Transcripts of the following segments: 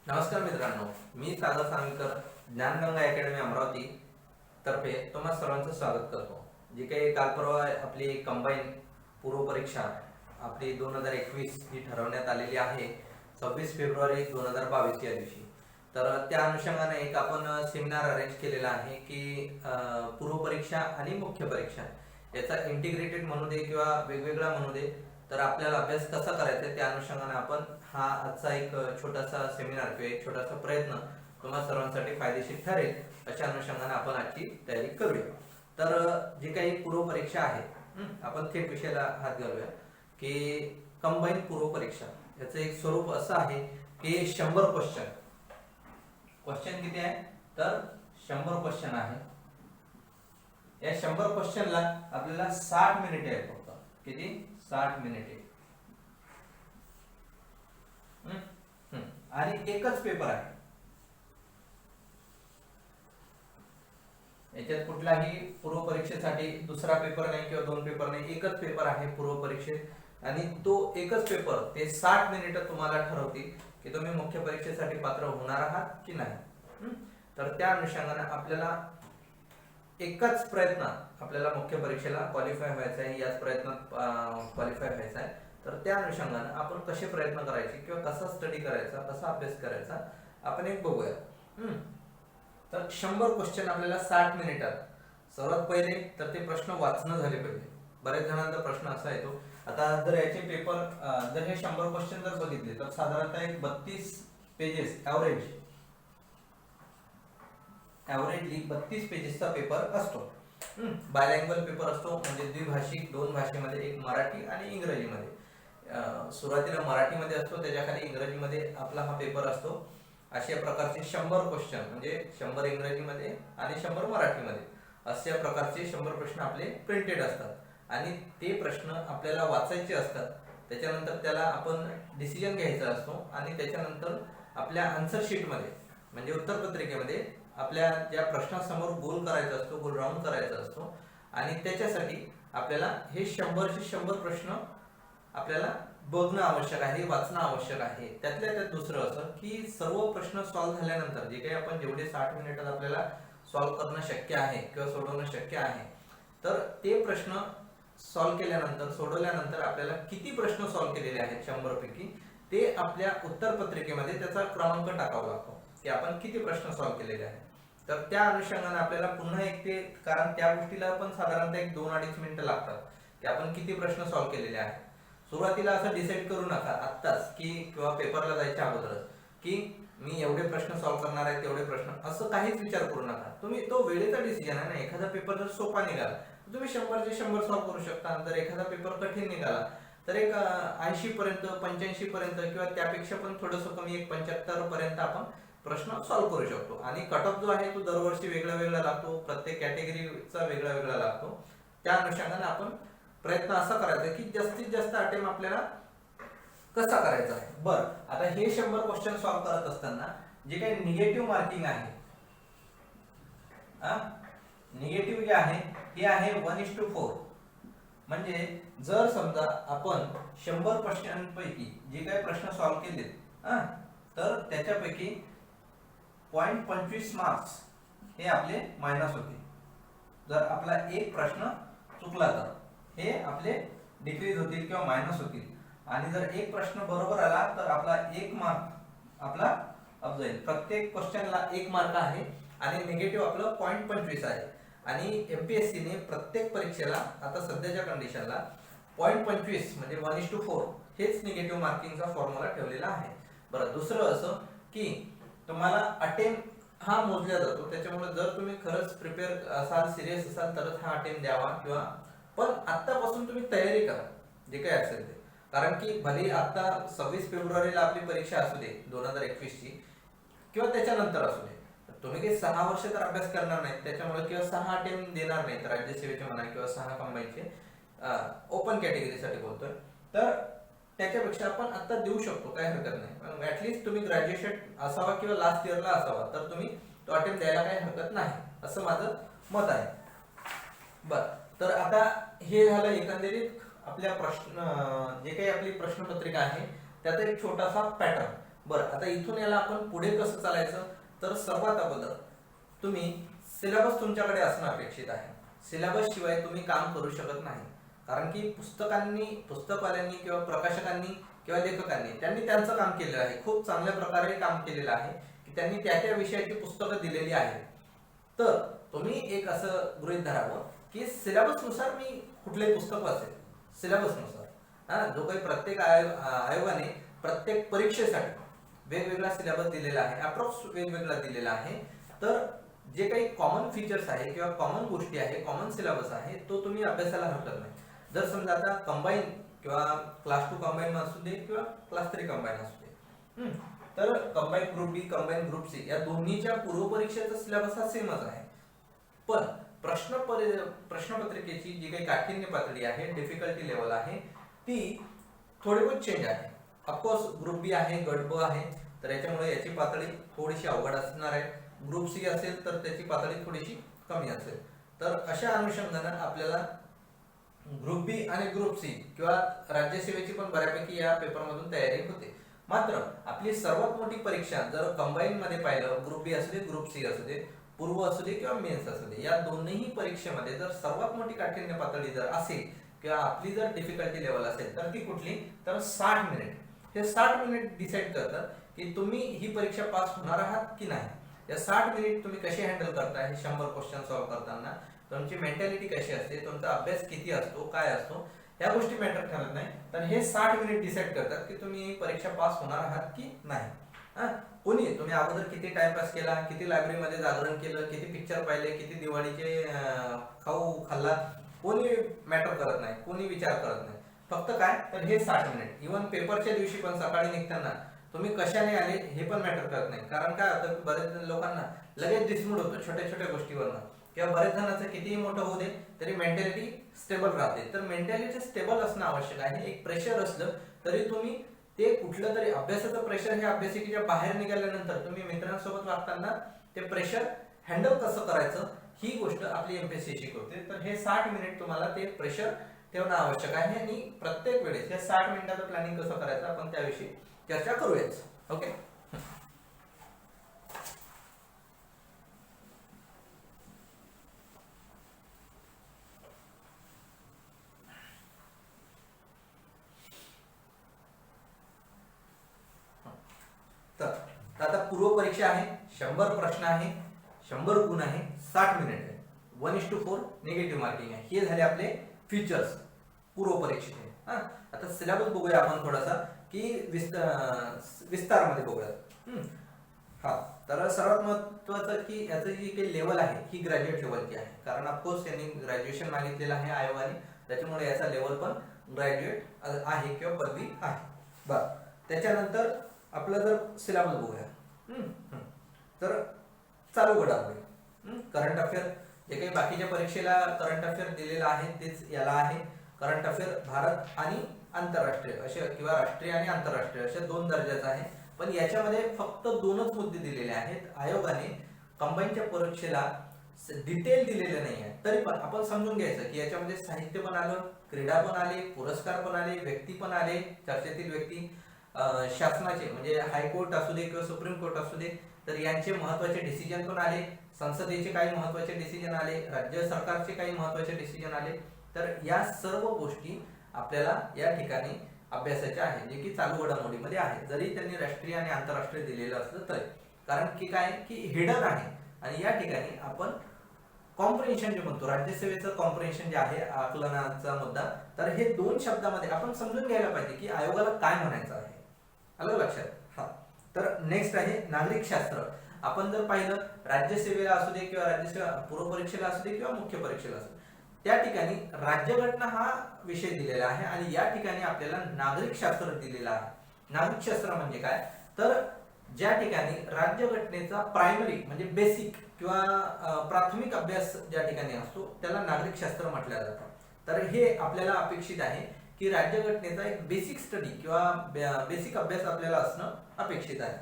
नमस्कार मित्रांनो, मी सागर सांगकर ज्ञानगंगा अकॅडमी अमरावती तर्फे तुम्हा सर्वांचं स्वागत करतो. जी काही काल परवा आपली कंबाईन पूर्व परीक्षा आपली 2021 ही ठरवण्यात आलेली आहे 26 फेब्रुवारी 2022 या दिवशी. तर त्या अनुषंगाने एक आपण सेमिनार अरेंज केलेला आहे की पूर्व परीक्षा आणि मुख्य परीक्षा याचा इंटिग्रेटेड म्हणू दे किंवा वेगवेगळा म्हणू दे, तर आपल्याला अभ्यास कसा करायचा त्या अनुषंगाने आपण हा आजचा एक छोटासा सेमिनार किंवा एक छोटासा प्रयत्न तुम्हा सर्वांसाठी फायदेशीर ठरेल अशा अनुषंगाने आपण आजची तयारी करूया. तर जी काही पूर्व परीक्षा आहे आपण थेट विषयाला हात घालूया की कंबाईन पूर्व परीक्षा याचं एक स्वरूप असं आहे की 100 क्वेश्चन. क्वेश्चन किती आहे तर 100 क्वेश्चन आहे. या 100 क्वेश्चनला आपल्याला 60 मिनिटे आहे फक्त. किती? 60 मिनिटे. आणि एकच पेपर आहे. याच्यात कुठलाही पूर्व परीक्षेसाठी दुसरा पेपर नाही किंवा दोन पेपर नाही, एकच पेपर आहे पूर्व परीक्षेत. आणि तो एकच पेपर ते 60 मिनिटं तुम्हाला ठरवतील की तुम्ही मुख्य परीक्षेसाठी पात्र होणार आहात की नाही. तर त्या अनुषंगाने आपल्याला एकच प्रयत्न आपल्याला मुख्य परीक्षेला क्वालिफाय व्हायचं आहे, याच प्रयत्नात क्वालिफाय व्हायचं आहे. तर त्या अनुषंगाने आपण कसे प्रयत्न करायचे किंवा कसा स्टडी करायचा, कसा अभ्यास करायचा आपण एक बघूया. तर 100 क्वेश्चन आपल्याला 60 मिनिटात. सर्वात पहिले तर ते प्रश्न वाचणं झाले पाहिजे. बऱ्याच जणांचा प्रश्न असा येतो, आता जर याचे पेपर जर हे 100 क्वेश्चन जर बघितले तर साधारणतः एक 32 पेजेस ॲव्हरेजली 32 पेजेसचा पेपर असतो. बायलँग्वेज पेपर असतो, म्हणजे द्विभाषिक दोन भाषेमध्ये, एक मराठी आणि इंग्रजीमध्ये. सुरुवातीला मराठीमध्ये असतो, त्याच्या खाली इंग्रजीमध्ये आपला हा पेपर असतो. अशा प्रकारचे 100 क्वेश्चन, म्हणजे 100 इंग्रजीमध्ये आणि 100 मराठीमध्ये, अशा प्रकारचे 100 प्रश्न आपले प्रिंटेड असतात आणि ते प्रश्न आपल्याला वाचायचे असतात. त्याच्यानंतर त्याला आपण डिसिजन घ्यायचा असतो आणि त्याच्यानंतर आपल्या आन्सर शीटमध्ये म्हणजे उत्तरपत्रिकेमध्ये आपल्या ज्या प्रश्नासमोर गोल करायचा असतो, गोल राऊंड करायचा असतो. आणि त्याच्यासाठी आपल्याला हे 100चे 100 प्रश्न आपल्याला बघणं आवश्यक आहे, वाचणं आवश्यक आहे. त्यातल्या त्यात दुसरं असं की सर्व प्रश्न सॉल्व्ह झाल्यानंतर जे काही आपण जेवढे 60 मिनिटात आपल्याला सॉल्व्ह करणं शक्य आहे किंवा सोडवणं शक्य आहे, तर ते प्रश्न सॉल्व्ह केल्यानंतर, सोडवल्यानंतर आपल्याला किती प्रश्न सॉल्व्ह केलेले आहेत 100 पैकी ते आपल्या उत्तरपत्रिकेमध्ये त्याचा क्रमांक टाकावा लागतो की आपण किती प्रश्न सॉल्व्ह केलेले आहेत. तर त्या अनुषंगाने आपल्याला पुन्हा एक ते, कारण त्या गोष्टीला पण साधारणतः एक 2-2.5 मिनिटं लागतात की आपण किती प्रश्न सॉल्व्ह केलेले आहेत. सुरुवातीला असं डिसाईड करू नका आत्ताच की किंवा पेपरला जायच्या अगोदरच की मी एवढे प्रश्न सॉल्व्ह करणार आहे, तेवढे प्रश्न, असं काहीच विचार करू नका. तुम्ही तो वेळेचा डिसिजन आहे ना. एखादा पेपर जर सोपा निघाला तुम्ही 100चे 100 सॉल्व्ह करू शकता. जर एखादा पेपर कठीण निघाला तर एक 80 पर्यंत, 85 पर्यंत किंवा त्यापेक्षा पण थोडंसं कमी, एक 75 पर्यंत आपण प्रश्न सॉल्व्ह करू शकतो. आणि कट ऑफ जो आहे तो दरवर्षी वेगळा वेगळा लागतो, प्रत्येक कॅटेगरीचा वेगळा वेगळा लागतो. त्या अनुषंगाने आपण प्रयत्न असा करायचा की जास्तीत जास्त अटेम्प्ट आपल्याला कसा करायचा आहे. बरं, आता हे 100 क्वेश्चन सॉल्व्ह करत असताना जे काही निगेटिव्ह मार्किंग आहे, निगेटिव्ह जे आहे ते आहे 1:4. म्हणजे जर समजा आपण 100 प्रश्नांपैकी जे काही प्रश्न सॉल्व्ह केलेत तर त्याच्यापैकी 0.25 मार्क्स हे आपले मायनस होते. जर आपला एक प्रश्न चुकला तर हे आपले डिक्रीज होतील किंवा मायनस होतील. आणि जर एक प्रश्न बरोबर आला तर आपला 1 मार्क आपला अप जाईल. प्रत्येक क्वेश्चनला 1 मार्क आहे आणि निगेटिव्ह आपलं 0.25 आहे. आणि एमपीएससीने प्रत्येक परीक्षेला आता सध्याच्या कंडिशनला 0.25 म्हणजे 1:4 हेच निगेटिव्ह मार्किंगचा फॉर्म्युला ठेवलेला आहे. बरं, दुसरं असं की तुम्हाला अटेम्प्ट हा मोजला जातो. त्याच्यामुळे जर तुम्ही खरंच प्रिपेअर असाल, सिरियस असाल तरच हा अटेम्प्ट द्यावा. किंवा पण आत्तापासून तुम्ही तयारी करा जे काही असेल ते. कारण की भले आता 26 फेब्रुवारीला आपली परीक्षा असू दे 2021 ची किंवा त्याच्यानंतर असू दे, तुम्ही काही 6 वर्ष तर अभ्यास करणार नाही त्याच्यामुळे, किंवा 6 अटेम्प्ट देणार नाही राज्यसेवेचे म्हणा किंवा 6 कंबाईनचे ओपन कॅटेगरीसाठी बोलतोय, तर त्याच्यापेक्षा आपण आता देऊ शकतो, काही हरकत नाही. ऍटलीस्ट तुम्ही ग्रॅज्युएशन असावा किंवा लास्ट इयरला असावा तर तुम्ही तो अटेम्प्ट द्यायला काही हरकत नाही, असं माझं मत आहे. बर, तर आता हे झालं एकंदरीत आपल्या प्रश्न, जे काही आपली प्रश्नपत्रिका आहे त्याचा एक छोटासा पॅटर्न बरं, आता इथून याला आपण पुढे कसं चालायचं, तर सर्वात अगोदर तुम्ही सिलेबस तुमच्याकडे असणं अपेक्षित आहे. सिलेबस शिवाय तुम्ही काम करू शकत नाही. कारण की पुस्तकवाल्यांनी किंवा प्रकाशकांनी किंवा लेखकांनी त्यांनी त्यांचं काम केलेलं आहे, खूप चांगल्या प्रकारे काम केलेलं आहे की त्यांनी त्या त्या विषयाची पुस्तकं दिलेली आहेत. तर तुम्ही एक असं गृहीत धरावं की सिलेबस नुसार मी कुठले पुस्तक वाचेल, सिलेबस नुसार. जो काही प्रत्येक आयोगाने प्रत्येक परीक्षेसाठी वेगवेगळा सिलेबस दिलेला आहे, अप्रॉक्स वेगवेगळा दिलेला आहे. तर जे काही कॉमन फीचर्स आहे किंवा कॉमन गोष्टी आहे, कॉमन सिलेबस आहे, तो तुम्ही अभ्यासाला हरकत नाही. जर समजा आता कंबाईन किंवा क्लास 2 कंबाईन असू दे किंवा क्लास 3 कंबाईन असू दे, तर कंबाईन ग्रुप बी, कंबाईन ग्रुप सी या दोन्हीच्या पूर्व परीक्षेचा सिलेबस हा सेमच आहे. पण प्रश्नपत्रिकेची जी काही काठिण्य पातळी आहे, डिफिकल्टी लेवल आहे, ती थोडी बहुत चेंज आहे. ऑफकोर्स ग्रुप बी आहे, गट ब आहे, तर याच्यामुळे याची पातळी थोडीशी अवघड असणार आहे. ग्रुप सी असेल तर त्याची पातळी थोडीशी कमी असेल. तर अशा अनुषंगाने आपल्याला ग्रुप बी आणि ग्रुप सी किंवा राज्यसेवेची पण बऱ्यापैकी या पेपरमधून तयारी होते. मात्र आपली सर्वात मोठी परीक्षा जर कंबाईन मध्ये पाहिलं, ग्रुप बी असू दे, ग्रुप सी असू दे, पूर्व असू दे किंवा मेन्स असू दे, या दोन्ही परीक्षेमध्ये जर सर्वात मोठी काठिण्य पातळी जर असेल किंवा आपली जर डिफिकल्टी लेवल असेल तर ती कुठली, तर 60 मिनिट. हे 60 मिनिट डिसाइड करतात की तुम्ही ही परीक्षा पास होणार आहात की नाही. या 60 मिनिट तुम्ही कसे हँडल करताय, हे 100 क्वेश्चन सॉल्व्ह करताना तुमची मेंटॅलिटी कशी असते, तुमचा अभ्यास किती असतो, काय असतो, या गोष्टी मॅटर ठरत नाही. तर हे 60 मिनिट डिसाइड करतात की तुम्ही परीक्षा पास होणार आहात की नाही. कोणी तुम्ही अगोदर किती टाइमपास केला, किती लायब्ररीमध्ये जागरण केलं, किती पिक्चर पाहिले, किती दिवाळीचे खाऊ खाल्ला, कोणी मॅटर करत नाही, कोणी विचार करत नाही. फक्त काय, तर हे 60 मिनिट. इव्हन पेपरच्या दिवशी पण सकाळी निघताना तुम्ही कशाने आले हे पण मॅटर करत नाही. कारण काय होतं, बरेच लोकांना लगेच डिसमूड होतं छोट्या छोट्या गोष्टीवरनं, किंवा बरेच जणांचं कितीही मोठं होऊ दे तरी मेंटॅलिटी स्टेबल राहते. तर मेंटॅलिटी स्टेबल असणं आवश्यक आहे. एक प्रेशर असलं तरी तुम्ही ते कुठलं तरी अभ्यासाचं प्रेशर, हे अभ्यासिकेच्या बाहेर निघाल्यानंतर तुम्ही मित्रांसोबत वागताना ते प्रेशर हँडल कसं करायचं, ही गोष्ट आपली एमपीएससी शिकवते. तर हे 60 मिनिट तुम्हाला ते प्रेशर ठेवणं आवश्यक आहे. आणि प्रत्येक वेळेस या 60 मिनिटाचं प्लॅनिंग कसं करायचं आपण त्याविषयी चर्चा करूयाच. ओके. तर आता पूर्व परीक्षा आहे, 100 प्रश्न आहे, 100 गुण आहे, 60 मिनिट आहे, 1:4 निगेटिव्ह मार्किंग आहे. हे झाले आपले फीचर्स पूर्व परीक्षेचे. आता सिलेबस बघूया आपण थोडासा, की विस्तार मध्ये बघूया. तर सर्वात महत्वाचं की याचं जी काही लेवल आहे ही ग्रॅज्युएट लेवलची आहे. कारण ऑफकोर्स यांनी ग्रॅज्युएशन मागितलेलं आहे आयोगाने, त्याच्यामुळे याचा लेवल पण ग्रॅज्युएट आहे किंवा पदवी आहे. बरं, त्याच्यानंतर आपलं जर सिलेबस बघूया, तर चालू घडामोडी, करंट अफेअर, जे काही बाकीच्या परीक्षेला करंट अफेअर दिलेला आहे तेच याला आहे. करंट अफेअर भारत आणि आंतरराष्ट्रीय असे किंवा राष्ट्रीय आणि आंतरराष्ट्रीय अशा 2 दर्जाचे आहे. पण याच्यामध्ये फक्त 2च मुद्दे दिलेले आहेत. आयोगाने कंबाईनच्या परीक्षेला डिटेल दिलेले नाही आहे. तरी पण आपण समजून घ्यायचं की याच्यामध्ये साहित्य पण आलं, क्रीडा पण आले, पुरस्कार पण आले, व्यक्ती पण आले, चर्चेतील व्यक्ती, शासनाचे म्हणजे हायकोर्ट असू दे किंवा सुप्रीम कोर्ट असू दे, तर यांचे महत्वाचे डिसिजन पण आले, संसदेचे काही महत्वाचे डिसिजन आले, राज्य सरकारचे काही महत्वाचे डिसिजन आले. तर या सर्व गोष्टी आपल्याला या ठिकाणी अभ्यासाच्या आहे, जे की चालू घडामोडीमध्ये आहे, जरी त्यांनी राष्ट्रीय आणि आंतरराष्ट्रीय दिलेलं असलं तरी. कारण की काय की हिडन आहे. आणि या ठिकाणी आपण कॉम्प्रिहेन्शन जे म्हणतो, राज्यसेवेचं कॉम्प्रिहेन्शन जे आहे, आकलनाचा मुद्दा, तर हे 2 शब्दामध्ये आपण समजून घ्यायला पाहिजे की आयोगाला काय म्हणायचं आहे. आलं लक्षात? तर नेक्स्ट आहे नागरिक शास्त्र. आपण जर पाहिलं राज्यसेवेला असू दे किंवा राज्यसेवा पूर्व परीक्षेला असू दे किंवा मुख्य परीक्षेला असू दे, त्या ठिकाणी राज्यघटना हा विषय दिलेला आहे आणि या ठिकाणी आपल्याला नागरिक शास्त्र दिलेला आहे. नागरिक शास्त्र म्हणजे काय, तर ज्या ठिकाणी राज्यघटनेचा प्रायमरी म्हणजे बेसिक किंवा प्राथमिक अभ्यास ज्या ठिकाणी असतो त्याला नागरिक शास्त्र म्हटलं जातं. तर हे आपल्याला अपेक्षित आहे की राज्यघटनेचा एक बेसिक स्टडी किंवा बेसिक अभ्यास आपल्याला असणं अपेक्षित आहे.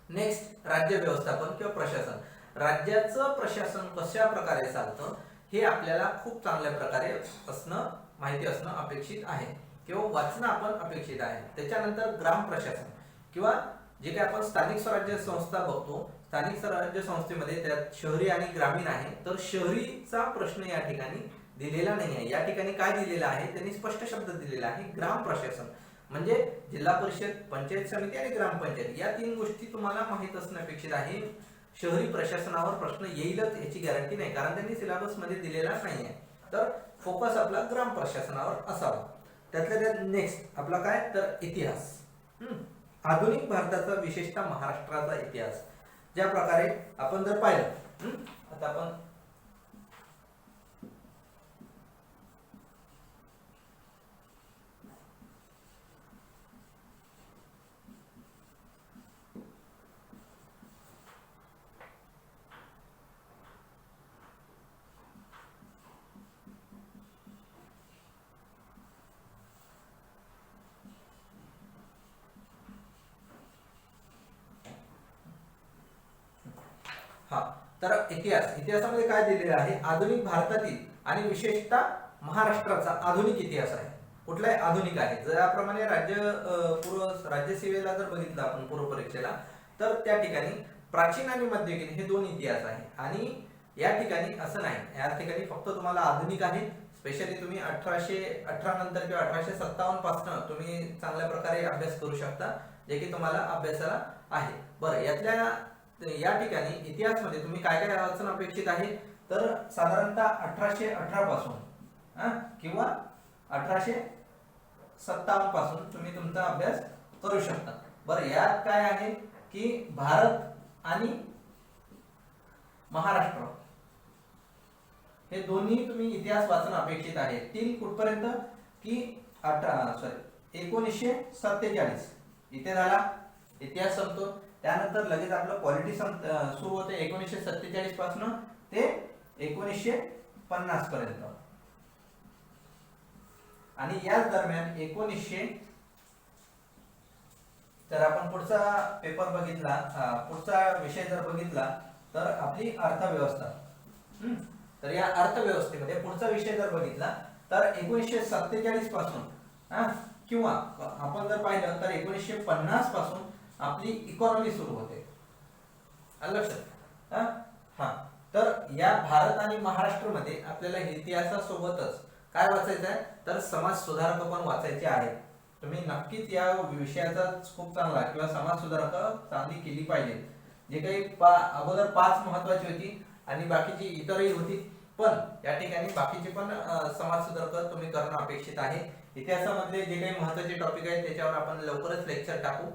नेक्स्ट राज्य व्यवस्थापन किंवा प्रशासन. राज्याचं प्रशासन कशा प्रकारे चालतं हे आपल्याला खूप चांगल्या प्रकारे माहिती असणं अपेक्षित आहे किंवा वाचणं आपण अपेक्षित आहे. त्याच्यानंतर ग्राम प्रशासन किंवा जे काही आपण स्थानिक स्वराज्य संस्था बघतो, स्थानिक स्वराज्य संस्थेमध्ये त्यात शहरी आणि ग्रामीण आहे, तर शहरीचा प्रश्न या ठिकाणी दिलेला नाही आहे. या ठिकाणी काय दिलेलं आहे, त्यांनी स्पष्ट शब्द दिलेला आहे, ग्राम प्रशासन म्हणजे जिल्हा परिषद, पंचायत समिती आणि ग्रामपंचायत या तीन गोष्टी तुम्हाला माहित असणे अपेक्षित आहे. शहरी प्रशासनावर प्रश्न येईलच याची गॅरंटी नाही, कारण त्यांनी सिलेबस मध्ये दिलेला नाही आहे. तर फोकस आपला ग्राम प्रशासनावर असावा. त्यातल्या त्यात नेक्स्ट आपला काय, तर इतिहास. आधुनिक भारताचा विशेषतः महाराष्ट्राचा इतिहास. ज्या प्रकारे आपण जर पाहिलं, आता आपण हा, तर इतिहासामध्ये काय दिलेलं आहे, आधुनिक भारतातील आणि विशेषतः महाराष्ट्राचा आधुनिक इतिहास आहे. कुठलाही आधुनिक आहे. ज्याप्रमाणे राज्यसेवेला जर बघितलं आपण पूर्व परीक्षेला, तर त्या ठिकाणी प्राचीन आणि मध्ययुगीन हे दोन इतिहास आहे. आणि या ठिकाणी असं नाही, या ठिकाणी फक्त तुम्हाला आधुनिक आहे. स्पेशली तुम्ही 1818 नंतर किंवा 1857 पासून तुम्ही चांगल्या प्रकारे अभ्यास करू शकता, जे की तुम्हाला अभ्यासाला आहे. बरं, या ठिकाणी इतिहासमध्ये तुम्ही काय काय वाचन अपेक्षित आहे, तर साधारणतः 1818 पासून किंवा 1857 पासून तुम्ही तुमचा अभ्यास करू शकता. बरं, यात काय आहे की भारत आणि महाराष्ट्र हे दोन्ही तुम्ही इतिहास वाचन अपेक्षित आहे. टिल कुठपर्यंत की 1947 इथे झाला इतिहास संपतो. त्यानंतर लगेच आपलं पॉलिटी सुरू होते 1947 पासून ते 1950 पर्यंत. आणि याच दरम्यान तर आपण पुढचा पेपर बघितला, पुढचा विषय जर बघितला तर आपली अर्थव्यवस्था. तर या अर्थव्यवस्थेमध्ये पुढचा विषय जर बघितला तर 1947 पासून किंवा आपण जर पाहिलं तर 1950 पासून आपली इकॉनॉमी सुरू होते. लक्षात. हा, तर या भारत आणि महाराष्ट्र मध्ये आपल्याला इतिहासासोबतच काय वाचायचं आहे, तर समाज सुधारक पण वाचायचे आहेत. तुम्ही नक्कीच या विषयाचा खूप चांगला किंवा समाज सुधारक चांगली केली पाहिजे. जे काही अगोदर 5 महत्वाची होती आणि बाकीची इतरही होती, पण या ठिकाणी बाकीचे पण समाज सुधारक तुम्ही करणं अपेक्षित आहे. इतिहासामधले जे काही महत्वाचे टॉपिक आहेत त्याच्यावर आपण लवकरच लेक्चर टाकू.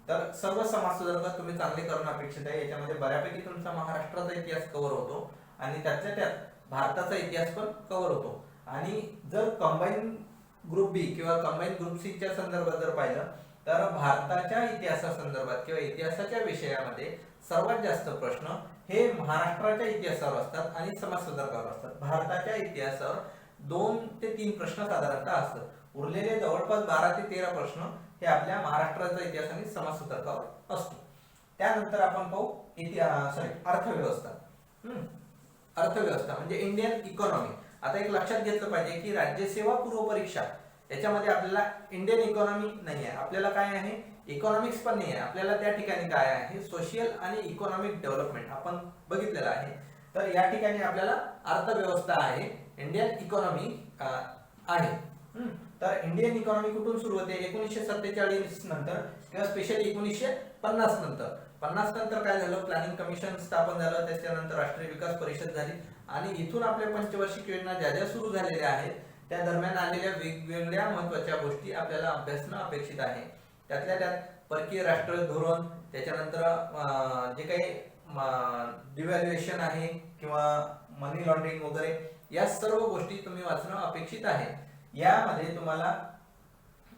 तर सर्व समाज सुधारक तुम्ही चांगले करणं अपेक्षित आहे. याच्यामध्ये बऱ्यापैकी तुमचा महाराष्ट्राचा इतिहास कव्हर होतो आणि त्यातल्या त्यात भारताचा इतिहास पण कव्हर होतो. आणि जर कंबाईन ग्रुप बी किंवा कंबाईन ग्रुप सी च्या संदर्भात जर पाहिलं तर भारताच्या इतिहासासंदर्भात किंवा इतिहासाच्या विषयामध्ये सर्वात जास्त प्रश्न हे महाराष्ट्राच्या इतिहासावर असतात आणि समाज सुधारकावर असतात. भारताच्या इतिहासावर 2 ते 3 प्रश्न साधारणतः असतात. उरलेले जवळपास 12 ते 13 प्रश्न हे आपल्या महाराष्ट्राचा इतिहास आणि समाज सुधारकावर असतो. त्यानंतर आपण पाहू अर्थव्यवस्था. अर्थव्यवस्था म्हणजे इंडियन इकॉनॉमी. आता एक लक्षात घेतलं पाहिजे की राज्यसेवा पूर्व परीक्षा याच्यामध्ये आपल्याला इंडियन इकॉनॉमी नाही आहे, आपल्याला काय आहे इकॉनॉमिक्स पण नाही आहे. आपल्याला त्या ठिकाणी काय आहे सोशल आणि इकॉनॉमिक डेव्हलपमेंट आपण बघितलेलं आहे. तर या ठिकाणी आपल्याला अर्थव्यवस्था आहे, इंडियन इकॉनॉमी आहे. तर इंडियन इकॉनॉमी कुठून सुरू होते 1947 नंतर किंवा स्पेशली 1950 नंतर. 50 नंतर काय झालं, प्लॅनिंग कमिशन स्थापन झालं, त्याच्यानंतर राष्ट्रीय विकास परिषद झाली आणि इथून आपल्या पंचवार्षिक योजना ज्या ज्या सुरू झालेल्या आहेत त्या दरम्यान आलेल्या वेगवेगळ्या महत्त्वाच्या गोष्टी आपल्याला अभ्यासणं अपेक्षित आहे. त्यातल्या त्यात परकीय राष्ट्र धोरण, त्याच्यानंतर जे काही डिव्हॅल्युएशन आहे किंवा मनी लॉन्ड्रिंग वगैरे या सर्व गोष्टी तुम्ही वाचणं अपेक्षित आहे. यामध्ये तुम्हाला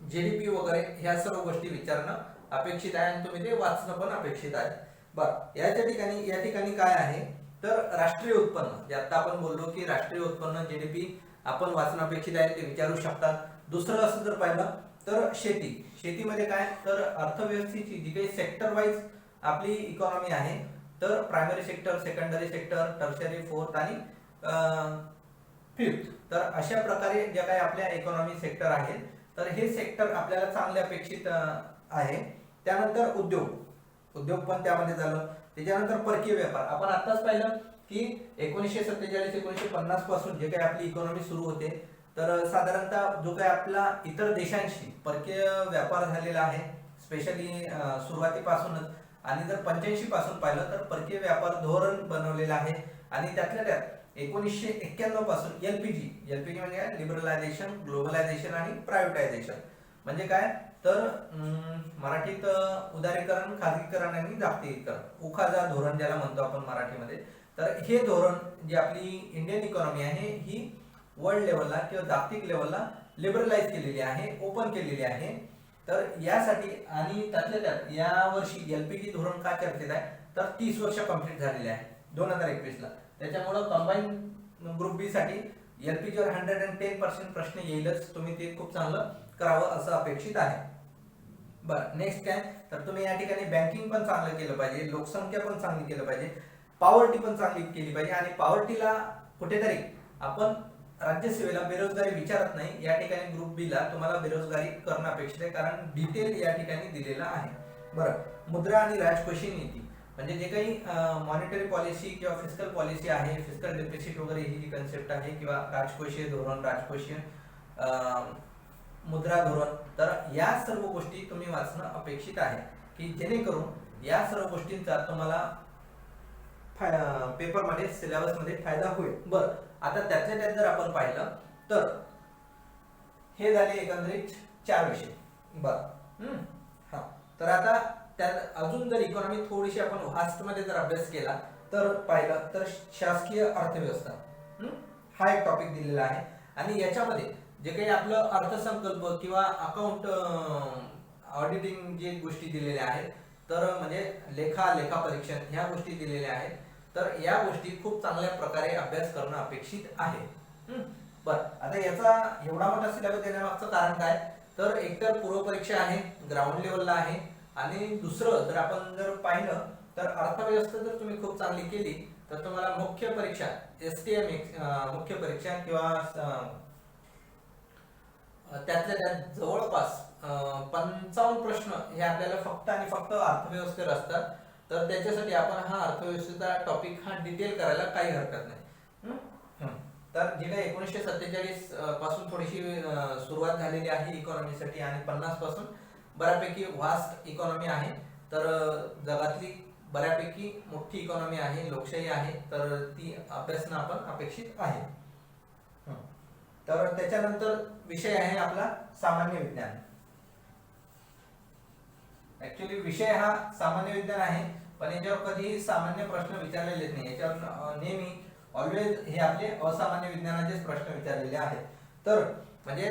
जीडीपी वगैरे ह्या सर्व गोष्टी विचारणं अपेक्षित आहे आणि तुम्ही ते वाचणं पण अपेक्षित आहे. बरं, या ठिकाणी काय आहे तर राष्ट्रीय उत्पन्न, जे आता आपण बोललो की राष्ट्रीय उत्पन्न जीडीपी आपण वाचणं अपेक्षित आहे, ते विचारू शकतात. दुसरं असं जर पाहिलं तर शेतीमध्ये काय तर अर्थव्यवस्थेची जी काही सेक्टर वाईज आपली इकॉनॉमी आहे, तर primary sector, secondary sector, tertiary, fourth आणि फिफ्थ. तर अशा प्रकारे ज्या काही आपल्या इकॉनॉमी सेक्टर आहेत तर हे सेक्टर आपल्याला चांगले अपेक्षित आहे. त्यानंतर उद्योग पण त्यामध्ये झालं. त्याच्यानंतर परकीय व्यापार. आपण आताच पाहिलं की 1947-1950 पासून जे काही आपली इकॉनॉमी सुरू होते, तर साधारणतः जो काही आपला इतर देशांशी परकीय व्यापार झालेला आहे, स्पेशली सुरुवातीपासूनच. आणि जर 85 पासून पाहिलं तर परकीय व्यापार धोरण बनवलेलं आहे. आणि त्यातल्या त्यात 1991 पासून एलपीजी म्हणजे काय, लिबरलायझेशन, ग्लोबलायझेशन आणि प्रायव्हेटायझेशन. म्हणजे काय तर मराठीत उदारीकरण, खाजगीकरण आणि जागतिकीकरण, उखाजा धोरण ज्याला म्हणतो आपण मराठीमध्ये. तर हे धोरण जी आपली इंडियन इकॉनॉमी आहे ही वर्ल्ड लेवलला किंवा जागतिक लेवलला लिबरलाइज केलेली आहे, ओपन केलेली आहे. तर यासाठी आणि त्यातल्या त्यात या वर्षी एलपीजी धोरण का चर्चेत आहे, तर 30 वर्ष कंप्लीट झालेले आहे 2021 ला. त्याच्यामुळं कंबाईन ग्रुप बी साठी एलपीजीवर 110% प्रश्न येईलच. तुम्ही ते खूप चांगलं करावं असं अपेक्षित आहे. बरं, नेक्स्ट काय तर तुम्ही या ठिकाणी बँकिंग पण चांगलं केलं पाहिजे, लोकसंख्या पण चांगली केलं पाहिजे, पॉवर्टी पण चांगली केली पाहिजे. आणि पॉवर्टीला कुठेतरी आपण राज्यसेवेला बेरोजगारी विचारत नाही, या ठिकाणी ग्रुप बी ला तुम्हाला बेरोजगारी करणं अपेक्षित आहे, कारण डिटेल या ठिकाणी दिलेला आहे. बरं, मुद्रा आणि राजकोषीय नीती म्हणजे जे काही मॉनिटरी पॉलिसी किंवा फिस्कल पॉलिसी आहे, फिस्कल डेफिसिट वगैरे ही जी कन्सेप्ट आहे, किंवा राजकोषीय धोरण, राजकोषीय मुद्रा धोरण, तर या सर्व गोष्टी तुम्ही वाचणं अपेक्षित आहे, की जेणेकरून या सर्व गोष्टींचा तुम्हाला पेपरमध्ये, सिलेबसमध्ये फायदा होईल. बरं, आता त्यातल्या त्यात जर आपण पाहिलं तर हे झाले एकंदरीत 4 विषय. बरं, हा, तर आता त्यात अजून जर इकॉनॉमी थोडीशी आपण व्हास्ट मध्ये जर अभ्यास केला तर पाहिलं तर शासकीय अर्थव्यवस्था हा एक टॉपिक दिलेला आहे. आणि याच्यामध्ये जे काही आपलं अर्थसंकल्प किंवा अकाउंट ऑडिटिंग जे गोष्टी दिलेल्या आहेत, तर म्हणजे लेखा परीक्षण ह्या गोष्टी दिलेल्या आहेत. तर या गोष्टी खूप चांगल्या प्रकारे अभ्यास करणं अपेक्षित आहे. बरं, आता याचा एवढा मोठा सिलेबस देण्यामागचं कारण काय, तर एकतर पूर्व परीक्षा आहे, ग्राउंड लेवलला आहे. आणि दुसरं जर आपण जर पाहिलं तर अर्थव्यवस्था जर तुम्ही खूप चांगली केली तर तुम्हाला मुख्य परीक्षा STM मुख्य परीक्षा किंवा त्यातल्या त्यात जवळपास 55 प्रश्न हे आपल्याला फक्त आणि फक्त अर्थव्यवस्थेवर असतात. तर त्याच्यासाठी आपण हा अर्थव्यवस्थेचा टॉपिक हा डिटेल करायला काही हरकत नाही. तर जे काही 1947 पासून थोडीशी सुरुवात झालेली आहे इकॉनॉमीसाठी, आणि 50 पासून बऱ्यापैकी व्हास्ट इकॉनॉमी आहे. तर जगातली बऱ्यापैकी मोठी इकॉनॉमी आहे, लोकशाही आहे, तर ती अभ्यासणं आपण अपेक्षित आहे. तर त्याच्यानंतर विषय आहे आपला सामान्य विज्ञान. ऍक्च्युअली विषय हा सामान्य विज्ञान आहे, पण याच्यावर कधीही सामान्य प्रश्न विचारलेले नाही. याच्यावर नेहमी ऑलवेज हे आपले असामान्य विज्ञानाचेच प्रश्न विचारलेले आहेत. तर म्हणजे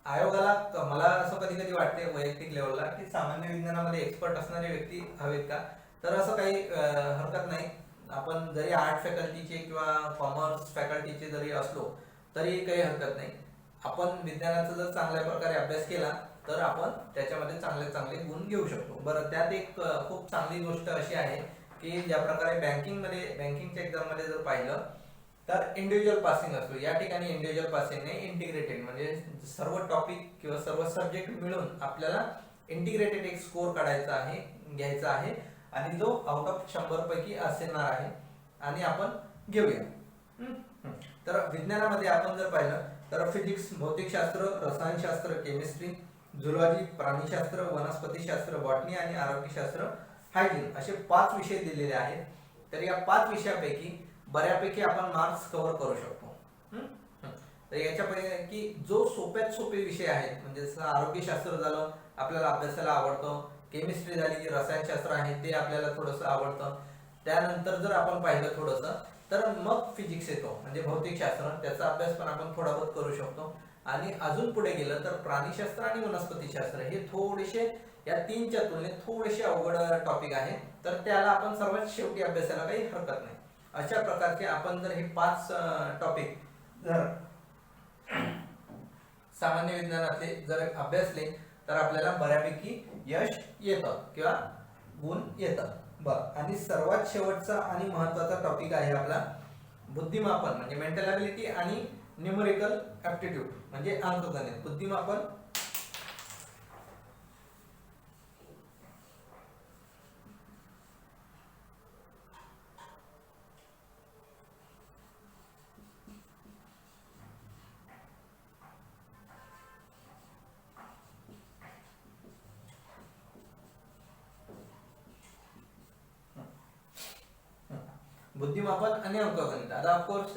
आयोगाला मला असं कधी कधी वाटते वैयक्तिक लेवलला की सामान्य विज्ञानामध्ये एक्सपर्ट असणारे व्यक्ती हवेत का, तर असं काही हरकत नाही. आपण जरी आर्ट फॅकल्टीचे किंवा कॉमर्स फॅकल्टीचे जरी असलो तरी काही हरकत नाही. आपण विज्ञानाचा जर चांगल्या प्रकारे अभ्यास केला तर आपण त्याच्यामध्ये चांगले चांगले गुण घेऊ शकतो. बरं, त्यात एक खूप चांगली गोष्ट अशी आहे की ज्या प्रकारे बँकिंगच्या एक्झाम मध्ये जर पाहिलं तर इंडिव्हिज्युअल पासिंग असतो. या ठिकाणी इंडिव्हिज्युअल पासिंग नाही, इंटिग्रेटेड म्हणजे सर्व टॉपिक किंवा सर्व सब्जेक्ट मिळून आपल्याला इंटिग्रेटेड एक स्कोर काढायचा आहे, घ्यायचा आहे, आणि जो आउट ऑफ 100 पैकी असणार आहे, आणि आपण घेऊया. तर विज्ञानामध्ये आपण जर पाहिलं तर फिजिक्स, भौतिकशास्त्र, रसायनशास्त्र, केमिस्ट्री, झुलॉजी, प्राणीशास्त्र, वनस्पतीशास्त्र, बॉटनी आणि आरोग्यशास्त्र, हायजीन असे 5 विषय दिलेले आहेत. तर या 5 विषयापैकी बऱ्यापैकी आपण मार्क्स कव्हर करू शकतो. तर याच्यापैकी जो सोप्यात सोपे विषय आहेत, म्हणजे आरोग्यशास्त्र झालं आपल्याला अभ्यासाला आवडतं, केमिस्ट्री झाली की रसायनशास्त्र आहे ते आपल्याला थोडंसं आवडतं, त्यानंतर जर आपण पाहिलं थोडंसं तर मग फिजिक्स येतो म्हणजे भौतिकशास्त्र, त्याचा अभ्यास पण आपण थोडा बहुत करू शकतो. आणि अजून पुढे गेलं तर प्राणीशास्त्र आणि वनस्पतीशास्त्र हे थोडेसे या 3च्या तुलनेत थोडेसे अवघड टॉपिक आहे, तर त्याला आपण सर्वात शेवटी अभ्यासाला काही हरकत नाही. अशा प्रकारचे आपण जर हे 5 टॉपिक जर सामान्य विज्ञानातले जर अभ्यासले तर आपल्याला बऱ्यापैकी यश येतं किंवा गुण येतं. बरं, आणि सर्वात शेवटचा आणि महत्त्वाचा टॉपिक आहे आपला बुद्धिमापन म्हणजे मेंटल ॲबिलिटी आणि न्यूमेरिकल ॲप्टिट्यूड म्हणजे अंकगणित. बुद्धिमापन बुद्धिमापन आणि अंकगणित. आता ऑफकोर्स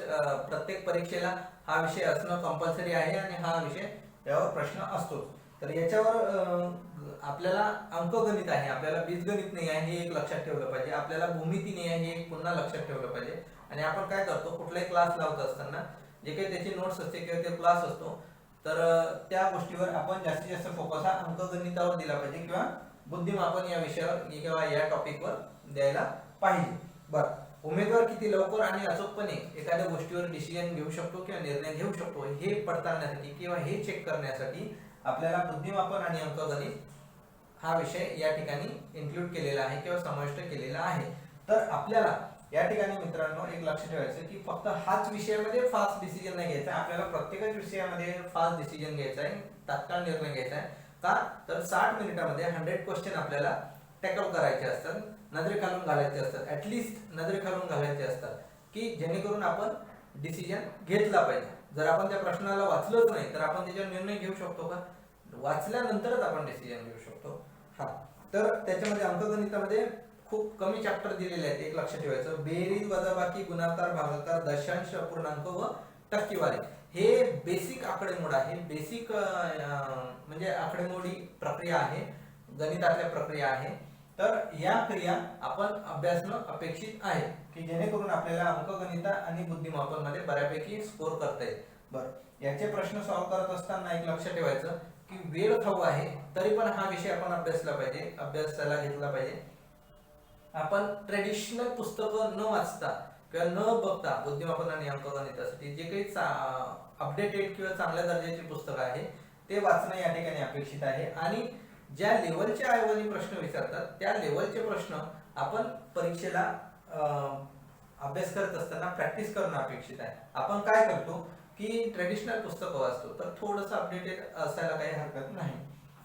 प्रत्येक परीक्षेला हा विषय असणं कंपल्सरी आहे आणि हा विषय यावर प्रश्न असतोच. तर याच्यावर आपल्याला अंकगणित आहे, आपल्याला बीजगणित नाही आहे हे एक लक्षात ठेवलं पाहिजे, आपल्याला भूमिती नाही आहे हे एक पुन्हा लक्षात ठेवलं पाहिजे. आणि आपण काय करतो, कुठलाही क्लास लावत असताना जे काही त्याची नोट्स असते किंवा ते क्लास असतो, तर त्या गोष्टीवर आपण जास्तीत जास्त फोकस हा अंकगणितावर दिला पाहिजे किंवा बुद्धिमापन या विषयावर किंवा या टॉपिकवर द्यायला पाहिजे. बरं, उमेदवार किती लवकर आणि अचूकपणे एखाद्या गोष्टीवर डिसिजन घेऊ शकतो किंवा निर्णय घेऊ शकतो हे पडताळण्यासाठी किंवा हे चेक करण्यासाठी आपल्याला बुद्धिमापन आणि अंकगणित हा विषय या ठिकाणी इन्क्लूड केलेला आहे किंवा समाविष्ट केलेला आहे. तर आपल्याला या ठिकाणी मित्रांनो एक लक्ष ठेवायचं की फक्त हाच विषयामध्ये फास्ट डिसिजन नाही घ्यायचा, आपल्याला प्रत्येकच विषयामध्ये फास्ट डिसिजन घ्यायचा आहे, तात्काळ निर्णय घ्यायचा आहे. का तर 60 मिनिटांमध्ये 100 क्वेश्चन आपल्याला टॅकल करायचे असतात, नजरे खालून घालायचे असतात, ऍटलिस्ट नजरे खालून घालायचे असतात, की जेणेकरून आपण डिसिजन घेतला पाहिजे. जर आपण त्या प्रश्नाला वाचलंच नाही तर आपण त्याच्यावर निर्णय घेऊ शकतो का? वाचल्यानंतरच आपण डिसिजन घेऊ शकतो. हा, तर त्याच्यामध्ये अंकगणितामध्ये खूप कमी चॅप्टर दिलेले आहेत, एक लक्ष ठेवायचं. बेरीज, वजाबाकी, गुणाकार, भागाकार, दशांश, अपूर्णांक व टक्केवारी हे बेसिक आकडेमोड आहे, बेसिक म्हणजे आकडेमोडी प्रक्रिया आहे, गणितातल्या प्रक्रिया आहे. तर या क्रिया आपण अभ्यासणं अपेक्षित आहे की जेणेकरून आपल्याला अंकगणित आणि बुद्धिमापन मध्ये बऱ्यापैकी स्कोर करता येईल. बरं, याचे प्रश्न सॉल्व्ह करत असताना एक लक्ष ठेवायचं की वेळ खाऊ आहे तरी पण हा विषय आपण अभ्यासला पाहिजे, अभ्यासाला घेतला पाहिजे. आपण ट्रेडिशनल पुस्तकं न वाचता किंवा न बघता बुद्धिमापन आणि अंकगणितासाठी जे काही अपडेटेड किंवा चांगल्या दर्जाची पुस्तकं आहे ते वाचणं या ठिकाणी अपेक्षित आहे. आणि ज्या लेवलचे आयोगाने प्रश्न विचारतात त्या लेवलचे प्रश्न आपण परीक्षेला अभ्यास करत असताना प्रॅक्टिस करणं अपेक्षित आहे. आपण काय करतो की ट्रेडिशनल पुस्तकं वाचतो, तर थोडंसं अपडेटेड असायला काही हरकत नाही.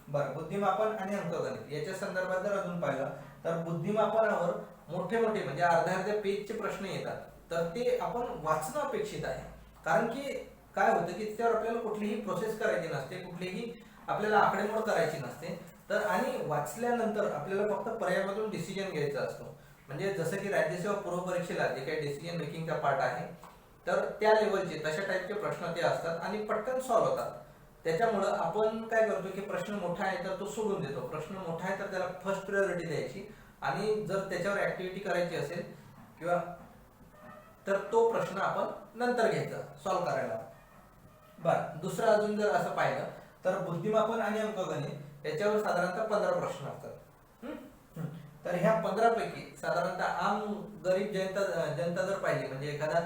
बरं, बुद्धिमापन आणि अंकगणित याच्या संदर्भात जर अजून पाहिलं तर बुद्धिमापनावर मोठे मोठे म्हणजे अर्ध्या पेजचे प्रश्न येतात, तर ते आपण वाचणं अपेक्षित आहे. कारण की काय होतं की त्यावर आपल्याला कुठलीही प्रोसेस करायची नसते, कुठलीही आपल्याला आकडेमोड करायची नसते. तर आणि वाचल्यानंतर आपल्याला फक्त पर्यायामधून डिसिजन घ्यायचा असतो. म्हणजे जसं की राज्यसेवा पूर्व परीक्षेला जे काही डिसिजन मेकिंगचा पार्ट आहे तर त्या लेवलचे तशा टाईपचे प्रश्न ते असतात आणि पटकन सॉल्व्ह होतात. त्याच्यामुळं आपण काय करतो की प्रश्न मोठा आहे तर तो सोडून देतो, प्रश्न मोठा आहे तर त्याला फर्स्ट प्रायोरिटी द्यायची आणि जर त्याच्यावर ऍक्टिव्हिटी करायची असेल किंवा तर तो प्रश्न आपण नंतर घ्यायचा सॉल्व्ह करायला. बरं, दुसरं अजून जर असं पाहिलं तर बुद्धिमापन आणि अंकगणित याच्यावर साधारणतः 15 प्रश्न असतात. तर ह्या 15 पैकी साधारणतः आम गरीब जनता जर पाहिली म्हणजे एखादा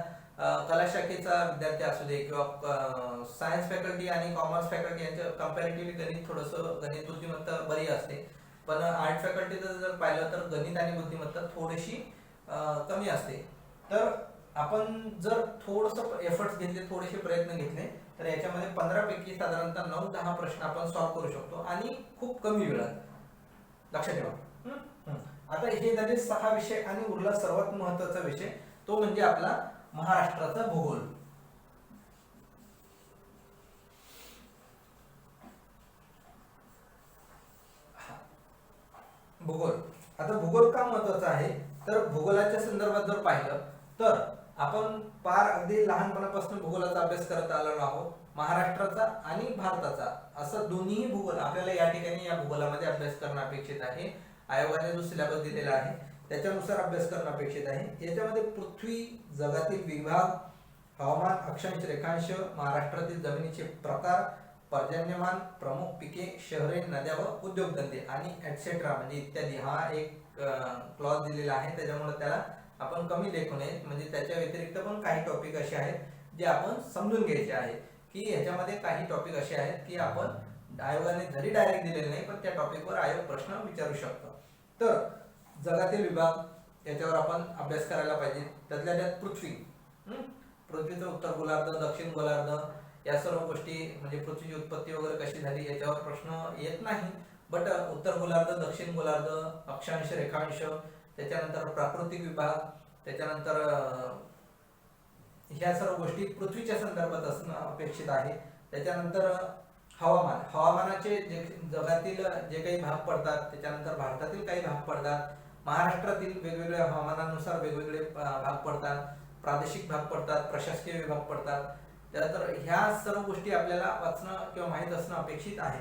कला शाखेचा विद्यार्थी असू दे किंवा सायन्स फॅकल्टी आणि कॉमर्स फॅकल्टी यांच्या कम्पॅरेटिव्हली गणित थोडंसं गणित बुद्धिमत्ता बरी असते, पण आर्ट फॅकल्टीचं जर पाहिलं तर गणित आणि बुद्धिमत्ता थोडीशी कमी असते. तर आपण जर थोडंसं एफर्ट्स घेतले, थोडेसे प्रयत्न घेतले तर याच्यामध्ये 15 पैकी साधारणतः 9-10 प्रश्न आपण सॉल्व्ह करू शकतो आणि खूप कमी वेळात. लक्षात ठेवा. आता हे झाले 6 विषय आणि उरला सर्वात महत्वाचा विषय, तो म्हणजे आपला महाराष्ट्राचा भूगोल. भूगोल, आता भूगोल का महत्वाचा आहे तर भूगोलाच्या संदर्भात जर पाहिलं तर आपण पार अगदी लहानपणापासून भूगोलाचा अभ्यास करत आलेलो आहोत. महाराष्ट्राचा आणि भारताचा असं दोन्ही भूगोल आपल्याला या ठिकाणी या भूगोलामध्ये अभ्यास करणं अपेक्षित आहे. आयोगाने जो सिलेबस दिलेला आहे त्याच्यानुसार अभ्यास करणं अपेक्षित आहे. याच्यामध्ये पृथ्वी, जगातील विभाग, हवामान, अक्षांश, रेखांश, महाराष्ट्रातील जमिनीचे प्रकार, पर्जन्यमान, प्रमुख पिके, शहरे, नद्या व उद्योगधंदे आणि ऍटसेट्रा म्हणजे इत्यादी हा एक क्लॉज दिलेला आहे. त्याच्यामुळे त्याला आपण कमी लेखू नये, म्हणजे त्याच्या व्यतिरिक्त पण काही टॉपिक असे आहेत जे आपण समजून घ्यायचे आहेत की ह्याच्यामध्ये काही टॉपिक असे आहेत की आपण आयोगाने जरी डायरेक्ट दिलेले नाही पण त्या टॉपिकवर आयोग प्रश्न विचारू शकतो. तर जगातील विभाग याच्यावर आपण अभ्यास करायला पाहिजे. त्यातल्या त्यात पृथ्वी, पृथ्वीचं उत्तर गोलार्ध, दक्षिण गोलार्ध या सर्व गोष्टी म्हणजे पृथ्वीची उत्पत्ती वगैरे कशी झाली याच्यावर प्रश्न येत नाही, बट उत्तर गोलार्ध, दक्षिण गोलार्ध, अक्षांश, रेखांश, त्याच्यानंतर प्राकृतिक विभाग, त्याच्यानंतर ह्या सर्व गोष्टी पृथ्वीच्या संदर्भात असणं अपेक्षित आहे. त्याच्यानंतर हवामान, हवामानाचे जे जगातील जे काही भाग पडतात, त्याच्यानंतर भारतातील काही भाग पडतात, महाराष्ट्रातील वेगवेगळ्या हवामानानुसार वेगवेगळे भाग पडतात, प्रादेशिक भाग पडतात, प्रशासकीय विभाग पडतात. तर ह्या सर्व गोष्टी आपल्याला वाचणं किंवा माहीत असणं अपेक्षित आहे.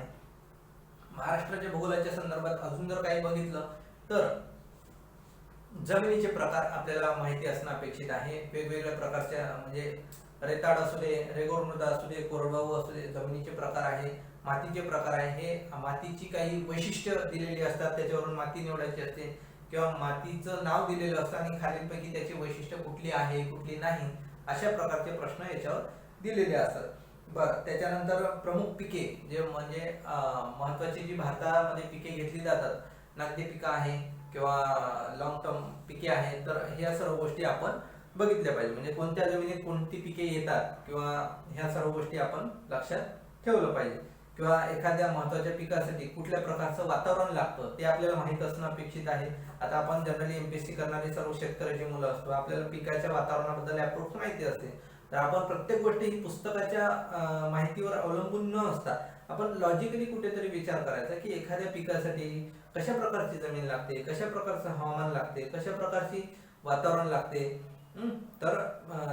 महाराष्ट्राच्या भूगोलाच्या संदर्भात अजून जर काही बघितलं तर जमिनीचे प्रकार आपल्याला माहिती असणं अपेक्षित आहे. वेगवेगळ्या प्रकारच्या म्हणजे रेताड असू दे, रेगोर मृदा असू दे, कोरडवाहू असू दे, जमिनीचे प्रकार आहे, मातीचे प्रकार आहे. हे मातीची काही वैशिष्ट्य दिलेली असतात, त्याच्यावरून माती निवडायची असते किंवा मातीचं नाव दिलेलं असतं आणि खालीलपैकी त्याची वैशिष्ट्य कुठली आहे कुठली नाही अशा प्रकारचे प्रश्न याच्यावर दिलेले असतात. बरं, त्याच्यानंतर प्रमुख पिके जे म्हणजे महत्वाची जी भारतामध्ये पिके घेतली जातात, नगदी पिकं आहे किंवा लॉंग टर्म पिके आहे, तर ह्या सर्व गोष्टी आपण बघितल्या पाहिजे. म्हणजे कोणत्या जमिनीत कोणती पिके येतात किंवा ह्या सर्व गोष्टी आपण लक्षात ठेवलं पाहिजे. किंवा एखाद्या महत्वाच्या पिकासाठी कुठल्या प्रकारचं वातावरण लागतं ते आपल्याला माहित असणं अपेक्षित आहे. आता आपण जनरली एमपीएससी करणारी सर्व शेतकऱ्याची मुलं असतो, आपल्याला पिकाच्या वातावरणाबद्दल अप्रोक्स माहिती असते. तर आपण प्रत्येक गोष्ट ही पुस्तकाच्या माहितीवर अवलंबून न असता आपण लॉजिकली कुठेतरी विचार करायचा की एखाद्या पिकासाठी कशा प्रकारची जमीन लागते, कशा प्रकारचं हवामान लागते, कशा प्रकारची वातावरण लागते, तर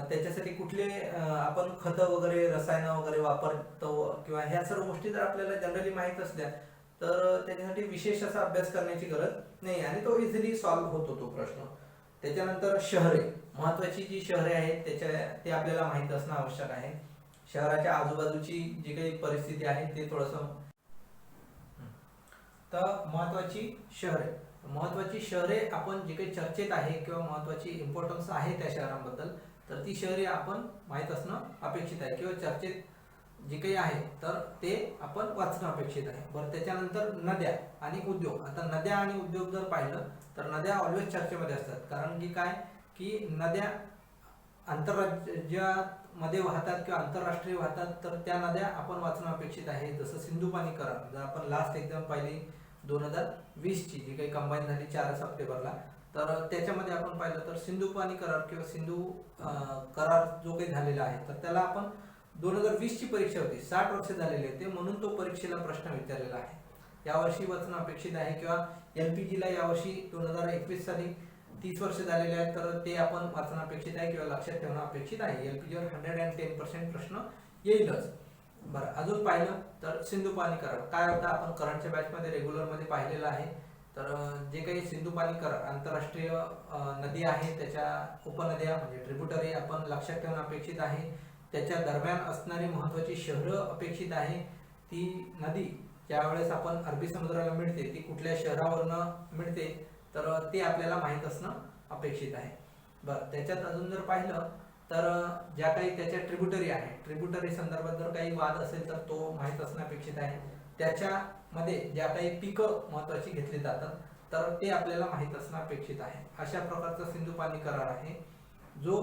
त्याच्यासाठी कुठले आपण खतं वगैरे रसायनं वगैरे वापरतो किंवा ह्या सर्व गोष्टी जर आपल्याला जनरली माहित असल्या तर त्याच्यासाठी विशेष असा अभ्यास करण्याची गरज नाही आणि तो इझिली सॉल्व्ह होतो तो प्रश्न. त्याच्यानंतर शहरे, महत्वाची जी शहरे आहेत ते आपल्याला माहित असणं आवश्यक आहे. शहराच्या आजूबाजूची जी काही परिस्थिती आहे ते थोडंसं. तर महत्वाची शहरे आपण जे काही चर्चेत आहे किंवा महत्वाची इम्पॉर्टन्स आहे त्या शहरांबद्दल, तर ती शहरे आपण माहित असणं अपेक्षित आहे किंवा चर्चेत जे काही आहे तर ते आपण वाचणं अपेक्षित आहे. बरं, त्याच्यानंतर नद्या आणि उद्योग. आता नद्या आणि उद्योग जर पाहिलं तर नद्या ऑलवेज चर्चेमध्ये असतात, कारण की काय की नद्या आंतरराज्यामध्ये वाहतात किंवा आंतरराष्ट्रीय वाहतात, तर त्या नद्या आपण वाचणं अपेक्षित आहे. जसं सिंधू पाणी करार, जर आपण लास्ट एक्झाम पाहिली 2020 ची जी काही कंबाईन झाली 4 सप्टेंबरला, तर त्याच्यामध्ये आपण पाहिलं तर सिंधू पाणी करार किंवा सिंधू करार जो काही झालेला आहे, तर त्याला आपण 2020 ची परीक्षा होती, 60 वर्ष झालेले होते म्हणून तो परीक्षेला प्रश्न विचारलेला आहे. यावर्षी वाचणं अपेक्षित आहे किंवा एलपीजी ला यावर्षी 2021 साली 30 वर्ष झालेले आहेत, तर ते आपण वाचणं अपेक्षित आहे किंवा लक्षात ठेवणं अपेक्षित आहे. एलपीजीवर 110% प्रश्न येईलच. बरं, अजून पाहिलं तर सिंधू पाणी करार काय होता आपण करंटच्या बॅच मध्ये रेग्युलर मध्ये पाहिलेलं आहे. तर जे काही सिंधू पाणी करार आंतरराष्ट्रीय नदी आहे त्याच्या उपनद्या म्हणजे ट्रिब्युटरी आपण लक्षात ठेवणं अपेक्षित आहे. त्याच्या दरम्यान असणारी महत्वाची शहरं अपेक्षित आहे. ती नदी ज्यावेळेस आपण अरबी समुद्राला मिळते ती कुठल्या शहरावरनं मिळते तर ते आपल्याला माहित असणं अपेक्षित आहे. बरं, त्याच्यात अजून जर पाहिलं तर ज्या काही त्याच्या ट्रिब्युटरी आहे, ट्रिब्युटरी संदर्भात जर काही वाद असेल तर तो माहित असणं अपेक्षित आहे. त्याच्यामध्ये ज्या काही पिकं महत्वाची घेतली जातात तर ते आपल्याला माहित असणं अपेक्षित आहे. अशा प्रकारचा सिंधू पाणी करार आहे जो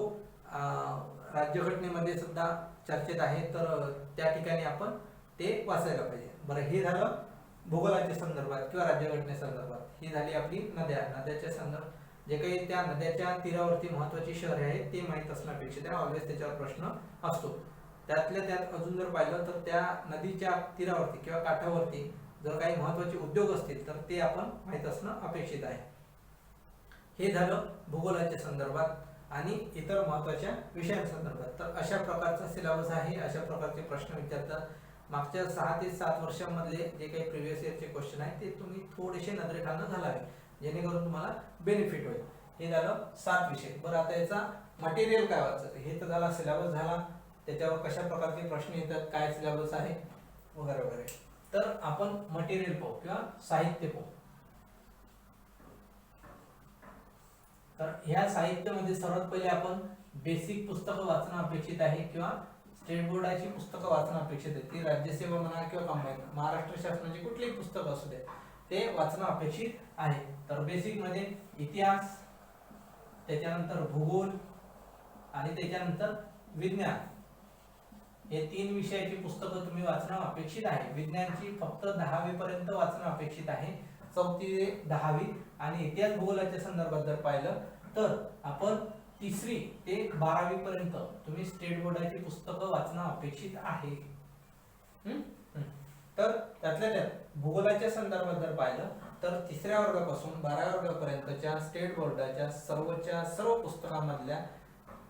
राज्यघटनेमध्ये सुद्धा चर्चेत आहे, तर त्या ठिकाणी आपण ते वाचायला पाहिजे. बरं, हे झालं भूगोलाच्या संदर्भात किंवा राज्यघटने संदर्भात. ही झाली आपली नद्याच्या संदर्भात जे काही त्या नद्याच्या तीरावरती महत्वाची शहरे आहेत ते माहित असणं अपेक्षित आहे. ऑलवेज त्याच्यावर प्रश्न असतो. त्यातल्या त्यात अजून जर पाहिलं तर त्या नदीच्या तीरावरती किंवा काठावरती जर काही महत्वाचे उद्योग असतील तर ते आपण माहित असणं अपेक्षित आहे. हे झालं भूगोलाच्या संदर्भात आणि इतर महत्वाच्या विषयांसंदर्भात. तर अशा प्रकारचा सिलेबस आहे, अशा प्रकारचे प्रश्न विचारतात. मागच्या 6 ते 7 वर्षांमधले जे काही प्रिव्हियस इयरचे क्वेश्चन आहेत ते तुम्ही थोडेसे नजरेखालनं घालावे जेणेकरून तुम्हाला बेनिफिट होईल. हे झालं 7 विषय. बरं, आता याचा मटेरियल काय वाचायचं हे तर झाला, सिलेबस झाला, त्याच्यावर कशा प्रकारचे प्रश्न येतात, काय सिलेबस आहे वगैरे वगैरे. तर आपण मटेरियल पाहू किंवा साहित्य पाहू. तर ह्या साहित्यामध्ये सर्वात पहिले आपण बेसिक पुस्तकं वाचणं अपेक्षित आहे किंवा स्टेट बोर्डाची पुस्तकं वाचणं अपेक्षित आहे. ती राज्यसेवा म्हणा किंवा कंबाईन महाराष्ट्र शासनाची कुठलीही पुस्तकं असू दे ते वाचणं अपेक्षित आहे. तर बेसिक मध्ये इतिहास, त्याच्यानंतर भूगोल आणि त्याच्यानंतर विज्ञान हे 3 विषयाची पुस्तकं तुम्ही वाचणं अपेक्षित आहे. विज्ञानची फक्त 10वी पर्यंत वाचणं अपेक्षित आहे, 4थी ते 10वी. आणि इतिहास भूगोलाच्या संदर्भात जर पाहिलं तर आपण 3री ते 12वी पर्यंत तुम्ही स्टेट बोर्डाची पुस्तकं वाचणं अपेक्षित आहे. तर त्यातल्या त्यात भूगोलाच्या संदर्भात जर पाहिलं तर 3ऱ्या वर्गापासून 12व्या वर्गापर्यंतच्या स्टेट बोर्डाच्या सर्व पुस्तकांमधल्या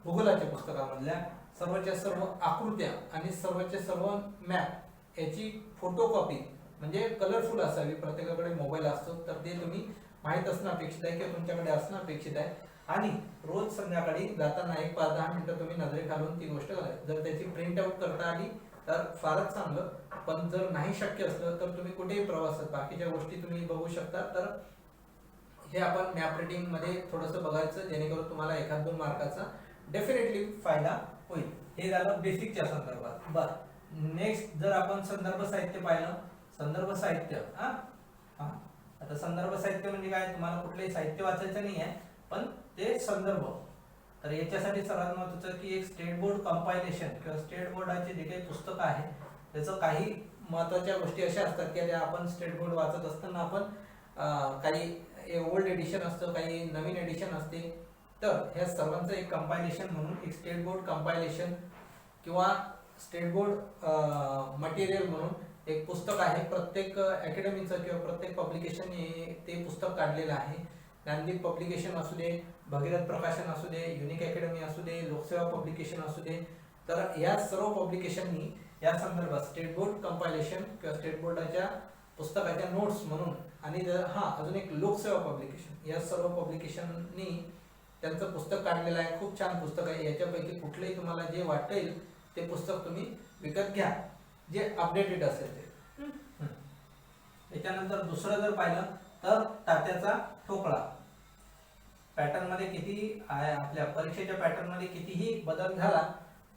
भूगोलाच्या पुस्तकामधल्या सर्वच्या सर्व आकृत्या आणि सर्वच्या सर्व मॅप याची फोटोकॉपी म्हणजे कलरफुल असावी, प्रत्येकाकडे मोबाईल असतो तर ते तुम्ही माहीत असणं अपेक्षित आहे किंवा तुमच्याकडे असणं अपेक्षित आहे. आणि रोज संध्याकाळी जाताना 1-10 मिनिटं तुम्ही नजरे घालून ती गोष्ट करायची. जर त्याची प्रिंट आउट करता आली तर फारच चांगलं, पण जर नाही शक्य असलं तर तुम्ही कुठेही प्रवासात बाकीच्या गोष्टी तुम्ही बघू शकता. तर हे आपण मॅप रिडिंग मध्ये थोडंसं बघायचं जेणेकरून तुम्हाला 1-2 मार्काचा डेफिनेटली फायदा होईल. हे झालं बेसिकच्या संदर्भात. बरं, नेक्स्ट जर आपण संदर्भ साहित्य पाहिलं, संदर्भ साहित्य आता संदर्भ साहित्य म्हणजे काय, तुम्हाला कुठलंही साहित्य वाचायचं नाही आहे पण ते संदर्भ. तर याच्यासाठी सर्वात महत्त्वाचं की एक स्टेट बोर्ड कंपायलेशन किंवा स्टेट बोर्डाचे जे काही पुस्तकं आहे त्याचं काही महत्त्वाच्या गोष्टी अशा असतात की ज्या आपण स्टेट बोर्ड वाचत असताना आपण काही ओल्ड एडिशन असतं, काही नवीन एडिशन असते. तर ह्या सर्वांचं एक कंपायलेशन म्हणून एक स्टेट बोर्ड कंपायलेशन किंवा स्टेट बोर्ड मटेरियल म्हणून एक पुस्तक आहे. प्रत्येक अकॅडमीचं किंवा प्रत्येक पब्लिकेशनने ते पुस्तक काढलेलं आहे. ज्ञानदीप पब्लिकेशन असू दे, भगीरथ प्रकाशन असू दे, युनिक अकॅडमी असू दे, लोकसेवा पब्लिकेशन असू दे, तर या सर्व पब्लिकेशननी या संदर्भात स्टेट बोर्ड कंपायलेशन किंवा स्टेट बोर्डाच्या पुस्तकाच्या नोट्स म्हणून आणि अजून एक लोकसेवा पब्लिकेशन, या सर्व पब्लिकेशननी त्यांचं पुस्तक काढलेलं आहे. खूप छान पुस्तक आहे. याच्यापैकी कुठलंही तुम्हाला जे वाटेल ते पुस्तक तुम्ही विकत घ्या जे अपडेटेड असेल ते. त्याच्यानंतर दुसरं जर पाहिलं तर तात्याचा ठोकळा. पॅटर्न मध्ये किती आपल्या परीक्षेच्या पॅटर्न मध्ये कितीही बदल झाला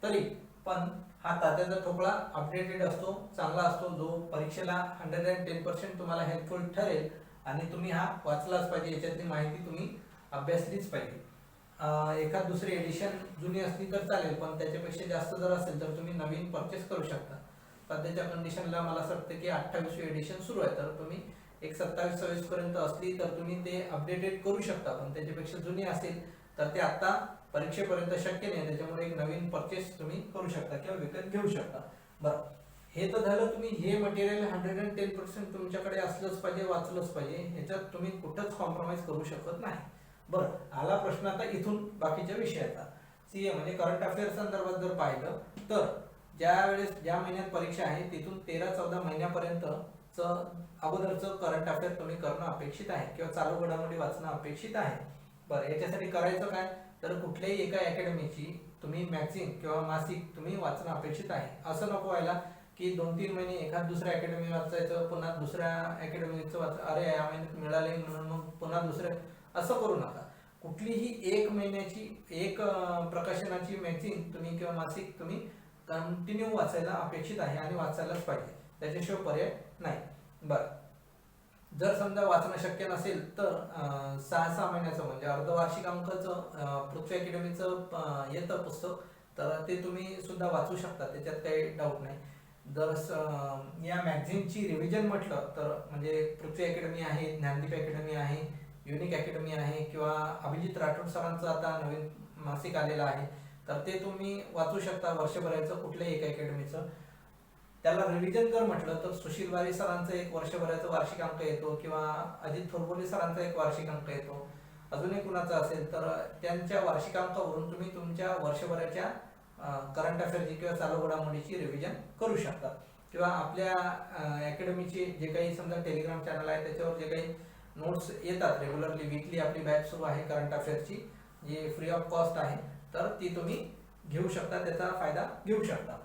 तरी पण हा तात्याचा ठोकळा अपडेटेड असतो, चांगला असतो, जो परीक्षेला 110% तुम्हाला हेल्पफुल ठरेल आणि तुम्ही हा वाचलाच पाहिजे. याच्यातली माहिती तुम्ही अभ्यासलीच पाहिजे. एखाद दुसरी एडिशन जुनी असली तर चालेल पण त्याच्यापेक्षा जास्त जर असेल तर तुम्ही नवीन परचेस करू शकता. सध्याच्या कंडिशनला मला असं वाटतं की 28वी एडिशन सुरू आहे, तर तुम्ही एक 27-26 पर्यंत असली तर तुम्ही ते अपडेटेड करू शकता. पण त्याच्यापेक्षा जुनी असेल तर ते आता परीक्षेपर्यंत शक्य नाही, त्याच्यामुळे एक नवीन परचेस तुम्ही करू शकता किंवा विकत घेऊ शकता. बरं, हे तर झालं. तुम्ही हे मटेरियल 110% तुमच्याकडे असलंच पाहिजे, वाचलंच पाहिजे, ह्याच्यात तुम्ही कुठंच कॉम्प्रोमाइज करू शकत नाही. बरं, आला प्रश्न आता इथून बाकीच्या विषयाचा. सीए म्हणजे करंट अफेअर्स संदर्भात जर पाहिलं तर ज्या महिन्यात परीक्षा आहे तिथून 13-14 महिन्यापर्यंतचं अगोदरचं करंट अफेअर तुम्ही करणं अपेक्षित आहे किंवा चालू घडामोडी वाचणं अपेक्षित आहे. बरं, याच्यासाठी करायचं काय तर कुठल्याही एका अकॅडमीची तुम्ही मॅगझिन किंवा मासिक तुम्ही वाचणं अपेक्षित आहे. असं नको व्हायला की 2-3 महिने एखाद दुसऱ्या अकॅडमी वाचायचं, पुन्हा दुसऱ्या अकॅडमीचं अरे या महिन्यात मिळाले म्हणून मग पुन्हा दुसऱ्या, असं करू नका. कुठलीही 1 महिन्याची एक प्रकाशनाची मॅगझिन तुम्ही किंवा मासिक तुम्ही कंटिन्यू वाचायला अपेक्षित आहे आणि वाचायलाच पाहिजे, त्याच्याशिवाय पर्याय नाही. बरं, जर समजा वाचणं शक्य नसेल तर 6-6 महिन्याचं म्हणजे अर्धवार्षिकांकाचं पृथ्वी अकॅडमीचं येतं पुस्तक, तर ते तुम्ही सुद्धा वाचू शकता, त्याच्यात काही डाऊट नाही. जर या मॅगझिनची रिव्हिजन म्हटलं तर म्हणजे पृथ्वी अकॅडमी आहे, ज्ञानदीप अकॅडमी आहे, युनिक अकॅडमी आहे किंवा अभिजित राठोड सरांचं आता नवीन मासिक आलेलं आहे, तर ते तुम्ही वाचू शकता वर्षभराचं कुठल्याही एका अकॅडमीचं. त्याला रिव्हिजन जर म्हटलं तर सुशील वारी सरांचं एक वर्षभराचं वार्षिक अंक येतो किंवा अजित थोरबोले सरांचा एक वार्षिक अंक येतो. अजूनही कुणाचा असेल तर त्यांच्या वार्षिकांकावरून तुम्ही तुमच्या वर्षभराच्या करंट अफेअरची किंवा चालू घडामोडीची रिव्हिजन करू शकता. किंवा आपल्या अकॅडमीचे जे काही समजा टेलिग्राम चॅनल आहे त्याच्यावर जे काही नोट्स येतात रेग्युलरली, वीकली आपली बॅच सुरू आहे करंट अफेअरची, जी फ्री ऑफ कॉस्ट आहे, तर ती तुम्ही घेऊ शकता, त्याचा फायदा घेऊ शकता.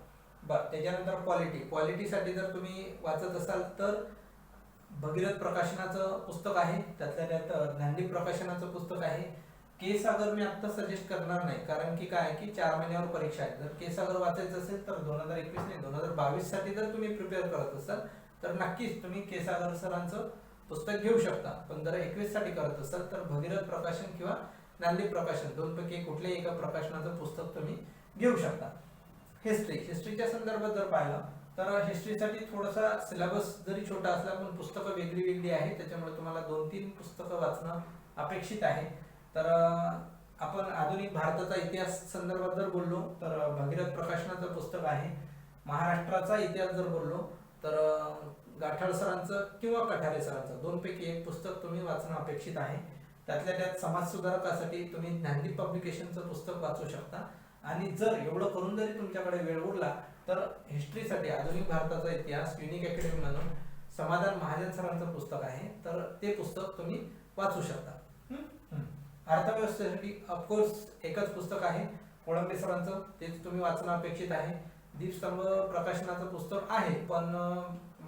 बरं, त्याच्यानंतर क्वालिटीसाठी जर तुम्ही वाचत असाल तर भगीरथ प्रकाशनाचं पुस्तक आहे, त्यातल्या त्यात ज्ञानदीप प्रकाशनाचं पुस्तक आहे. के सागर मी आत्ता सजेस्ट करणार नाही, कारण की काय की 4 महिन्यावर परीक्षा आहे. जर के सागर वाचायचं असेल तर 2021 नाही 2022 साठी जर तुम्ही प्रिपेअर करत असाल तर नक्कीच तुम्ही के सागर सरांचं पुस्तक घेऊ शकता. पण जर 21 साठी करत असाल तर भगीरथ प्रकाशन किंवा ज्ञानदीप प्रकाशन दोनपैकी कुठल्याही एका प्रकाशनाचं पुस्तक तुम्ही घेऊ शकता. हिस्ट्रीच्या संदर्भात जर पाहिलं तर हिस्ट्रीसाठी थोडासा सिलेबस जरी छोटा असला पण पुस्तकं वेगळी वेगळी आहे, त्याच्यामुळे तुम्हाला 2-3 पुस्तकं वाचणं अपेक्षित आहे. तर आपण आधुनिक भारताचा इतिहास संदर्भात जर बोललो तर भगीरथ प्रकाशनाचं पुस्तक आहे. महाराष्ट्राचा इतिहास जर बोललो तर गाठाळ सरांचं किंवा कठारे सरांचं दोनपैकी एक पुस्तक तुम्ही वाचणं अपेक्षित आहे. त्यातल्या त्यात समाज सुधारकासाठी तुम्ही ज्ञानदीप पब्लिकेशनचं पुस्तक वाचू शकता. आणि जर एवढं करून जरी तुमच्याकडे वेळ उरला तर हिस्ट्रीसाठी आधुनिक भारताचा इतिहास युनिक अकॅडमी म्हणून समाधान महाजन सरांचं पुस्तक आहे, तर ते पुस्तक तुम्ही वाचू शकता. अर्थव्यवस्थेसाठी ऑफकोर्स एकच पुस्तक आहे कोळंबे सरांचं, तेच तुम्ही वाचणं अपेक्षित आहे. दीपस्तंभ प्रकाशनाचं पुस्तक आहे, पण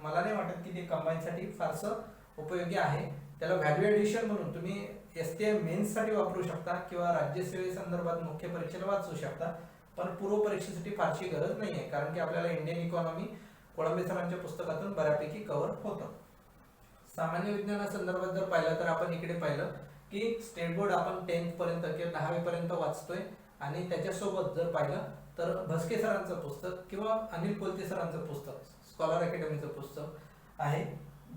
मला नाही वाटत की ते कंबाईनसाठी फारसं उपयोगी आहे. त्याला व्हॅल्यू एडिशन म्हणून तुम्ही STM मेन्ससाठी वापरू शकता किंवा राज्यसेवेसंदर्भात मुख्य परीक्षेला वाचू शकता, पण पूर्व परीक्षेसाठी फारशी गरज नाही आहे, कारण की आपल्याला इंडियन इकॉनॉमी कोळंबे सरांच्या पुस्तकातून बऱ्यापैकी कव्हर होतं. सामान्य विज्ञानासंदर्भात जर पाहिलं तर आपण इकडे पाहिलं की स्टेट बोर्ड आपण 10th पर्यंत किंवा 10वी पर्यंत वाचतोय, आणि त्याच्यासोबत जर पाहिलं तर भस्के सरांचं पुस्तक किंवा अनिल कोलते सरांचं पुस्तक स्कॉलर अकॅडमीचं पुस्तक आहे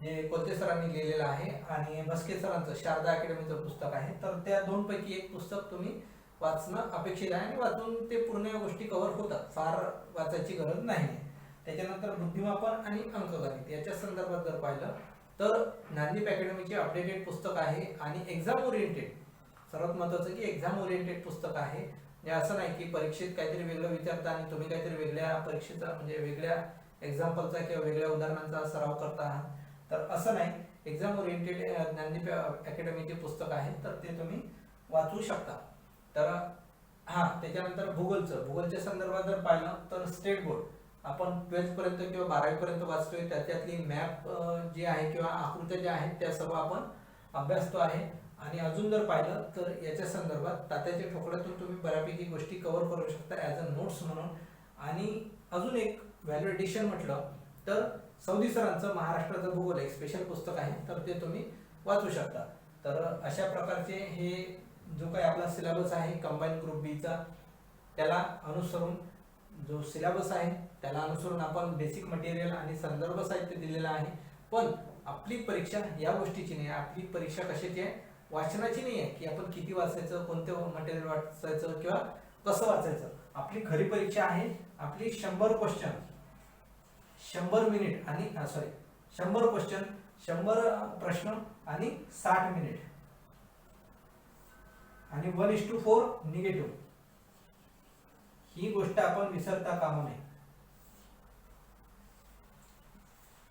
जे कोलते सरांनी लिहिलेलं आहे, आणि भस्के सरांचं शारदा अकॅडमीचं पुस्तक आहे. तर त्या दोनपैकी एक पुस्तक तुम्ही वाचणं अपेक्षित आहे, आणि वाचून ते पूर्ण गोष्टी कव्हर होतात, फार वाचायची गरज नाही. त्याच्यानंतर बुद्धिमापन आणि अंकगणित याच्या संदर्भात जर पाहिलं तर ज्ञानदीप अकॅडमीचे अपडेटेड पुस्तक आहे, आणि एक्झाम ओरिएंटेड, सर्वात महत्त्वाचं की एक्झाम ओरिएंटेड पुस्तक आहे. म्हणजे असं नाही की परीक्षेत काहीतरी वेगळं विचारता आणि तुम्ही काहीतरी वेगळ्या परीक्षेचा म्हणजे वेगळ्या एक्झाम्पलचा किंवा वेगळ्या उदाहरणांचा सराव करता आहात, तर असं नाही. एक्झाम ओरिएंटेड ज्ञानदीप अकॅडमीचे पुस्तक आहे, तर ते तुम्ही वाचू शकता. तर त्याच्यानंतर भूगोलच्या संदर्भात जर पाहिलं तर स्टेट बोर्ड आपण 12th पर्यंत किंवा 12वी पर्यंत वाचतोय, त्यातली मॅप जी आहे किंवा आकृत्या ज्या आहेत त्या सर्व आपण अभ्यासतो आहे. आणि अजून जर पाहिलं तर याच्या संदर्भात तात्याच्या ठोकळ्यातून तुम्ही बऱ्यापैकी गोष्टी कव्हर करू शकता ॲज अ नोट्स म्हणून. आणि अजून एक व्हॅल्यू एडिशन म्हटलं तर सौदी सरांचं महाराष्ट्राचं भूगोल एक स्पेशल पुस्तक आहे, तर ते तुम्ही वाचू शकता. तर अशा प्रकारचे हे जो काही आपला सिलेबस आहे कंबाईन ग्रुप बीचा, त्याला अनुसरून जो सिलेबस आहे त्याला अनुसरून आपण बेसिक मटेरियल आणि संदर्भ साहित्य दिलेलं आहे. पण आपली परीक्षा या गोष्टीची नाही, आपली परीक्षा कशाची आहे, वाचनाची नाही आहे की आपण किती वाचायचं, कोणतं मटेरियल वाचायचं किंवा कसं वाचायचं. आपली खरी परीक्षा आहे आपली 100 क्वेश्चन 100 मिनिट आणि 100 क्वेश्चन 100 प्रश्न आणि 60 मिनिट आणि 1:4 निगेटिव्ह. ही गोष्ट आपण विसरता कामा नये,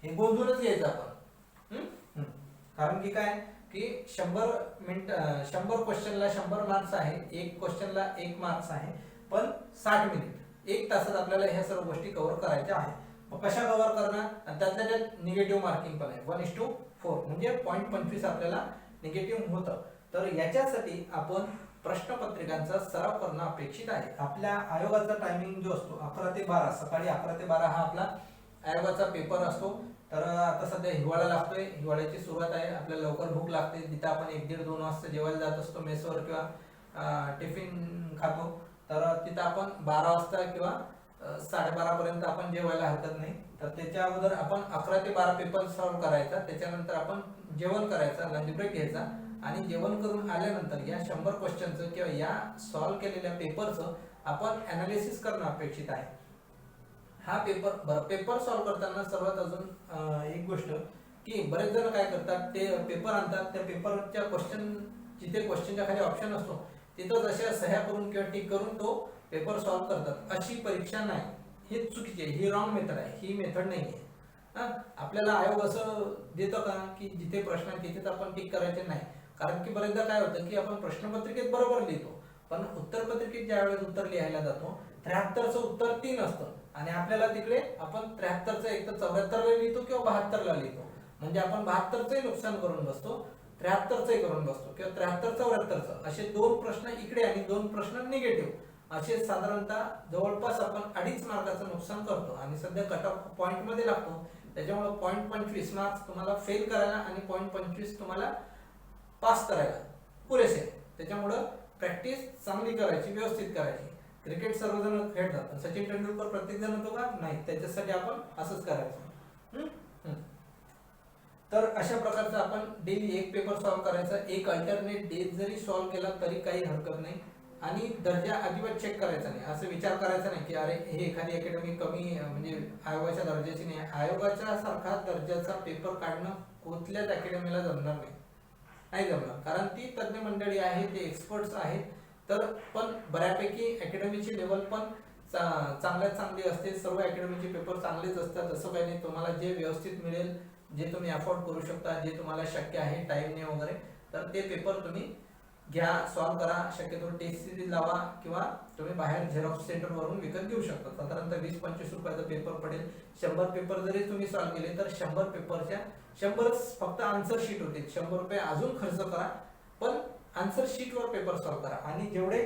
हे गोंधळच घ्यायचं आपण. कारण की काय की 100 क्वेश्चनला 100 मार्क्स आहे, एक क्वेश्चनला 1 मार्क्स आहे, पण 60 मिनिट 1 तासात आपल्याला ह्या सर्व गोष्टी कव्हर करायच्या आहेत. मग कशा कव्हर करणार, त्यातल्या त्यात निगेटिव्ह मार्किंग पण आहे 1:4 म्हणजे 0.25 आपल्याला निगेटिव्ह होतं. तर याच्यासाठी आपण प्रश्नपत्रिकांचा सराव करणं अपेक्षित आहे. आपल्या आयोगाचा टायमिंग जो असतो 11 ते 12, सकाळी 11 ते 12 हा आपला आयोगाचा पेपर असतो. तर आता सध्या हिवाळा लागतोय, हिवाळ्याची सुरुवात आहे, आपल्याला लवकर भूक लागते, तिथं आपण 1-1:30-2 वाजता जेवायला जात असतो मेसवर किंवा टिफिन खातो. तर तिथं आपण 12 वाजता किंवा 12:30 पर्यंत आपण जेवायला हरकत नाही. तर त्याच्या अगोदर आपण 11 ते 12 पेपर सॉल्व्ह करायचा, त्याच्यानंतर आपण जेवण करायचं, लंच ब्रेक घ्यायचा, आणि जेवण करून आल्यानंतर या 100 क्वेश्चनचं किंवा या सॉल्व्ह केलेल्या पेपरचं आपण ॲनालिसिस करणं अपेक्षित आहे. हा पेपर सॉल्व्ह करताना सर्वात अजून एक गोष्ट की बरेच जण काय करतात, ते पेपर आणतात, त्या पेपरच्या क्वेश्चन जिथे क्वेश्चनच्या खाली ऑप्शन असतो तिथं जशा सह्या करून किंवा टिक करून तो पेपर सॉल्व्ह करतात. अशी परीक्षा नाही, हे चुकीची आहे, ही रॉंग मेथड आहे, ही मेथड नाही आहे. आपल्याला आयोग असं देतं का की जिथे प्रश्न आहे तिथेच आपण टिक करायचे नाही. कारण की बरेचदा काय होतं की आपण प्रश्नपत्रिकेत बरोबर लिहितो, पण उत्तरपत्रिकेत ज्या वेळेस उत्तर लिहायला जातो 73चं उत्तर 3 असतं, आणि आपल्याला तिकडे आपण 73चं एक तर 74ला लिहितो किंवा 72ला लिहितो. म्हणजे आपण 72चंही नुकसान करून बसतो, 73चंही करून बसतो, किंवा 73-74चं असे 2 प्रश्न इकडे आणि 2 प्रश्न निगेटिव्ह, असे साधारणतः जवळपास आपण 2.5 मार्काचं नुकसान करतो. आणि सध्या कट ऑफ पॉईंट मध्ये लागतो, त्याच्यामुळे 0.25 मार्क्स तुम्हाला फेल करायला आणि 0.25 तुम्हाला पास करायला पुरेसे. त्याच्यामुळं प्रॅक्टिस चांगली करायची, व्यवस्थित करायची. क्रिकेट सर्वजण खेळतात, सचिन तेंडुलकर प्रत्येक जण होतो का नाही, त्याच्यासाठी आपण असंच करायचं. तर अशा प्रकारचं आपण डेली एक पेपर सॉल्व्ह करायचा, एक अल्टरनेट डे जरी सॉल्व्ह केला तरी काही हरकत नाही. आणि दर्जा अजिबात चेक करायचा नाही, असं विचार करायचा नाही की अरे हे एखादी अकॅडमी कमी म्हणजे आयोगाच्या दर्जाची नाही. आयोगाच्या सारखा दर्जाचा पेपर काढणं कुठल्याच अकॅडमीला जमणार नाही जमणार, कारण ती तज्ज्ञ मंडळी आहे, ते एक्सपर्ट्स आहेत. तर पण बऱ्यापैकी अकॅडमीची लेवल पण चांगल्यात चांगली असते. सर्व अकॅडमीचे पेपर चांगलेच असतात, असं काही नाही. तुम्हाला जे व्यवस्थित मिळेल, जे तुम्ही अफोर्ड करू शकता, जे तुम्हाला शक्य आहे टाइमने वगैरे, तर ते पेपर तुम्ही घ्या, सॉल्व्ह करा. शक्यतो टेस्ट सिरीज लावा किंवा तुम्ही बाहेर झेरॉक्स सेंटर वरून विकत घेऊ शकता. साधारणतः 20-25 रुपयाचा पेपर पडेल. 100 पेपर जरी तुम्ही सॉल्व्ह केले तर 100 पेपरच्या 100 फक्त आन्सर शीट होते. 100 रुपये अजून खर्च करा, पण आन्सर शीटवर पेपर सॉल्व्ह करा. आणि जेवढे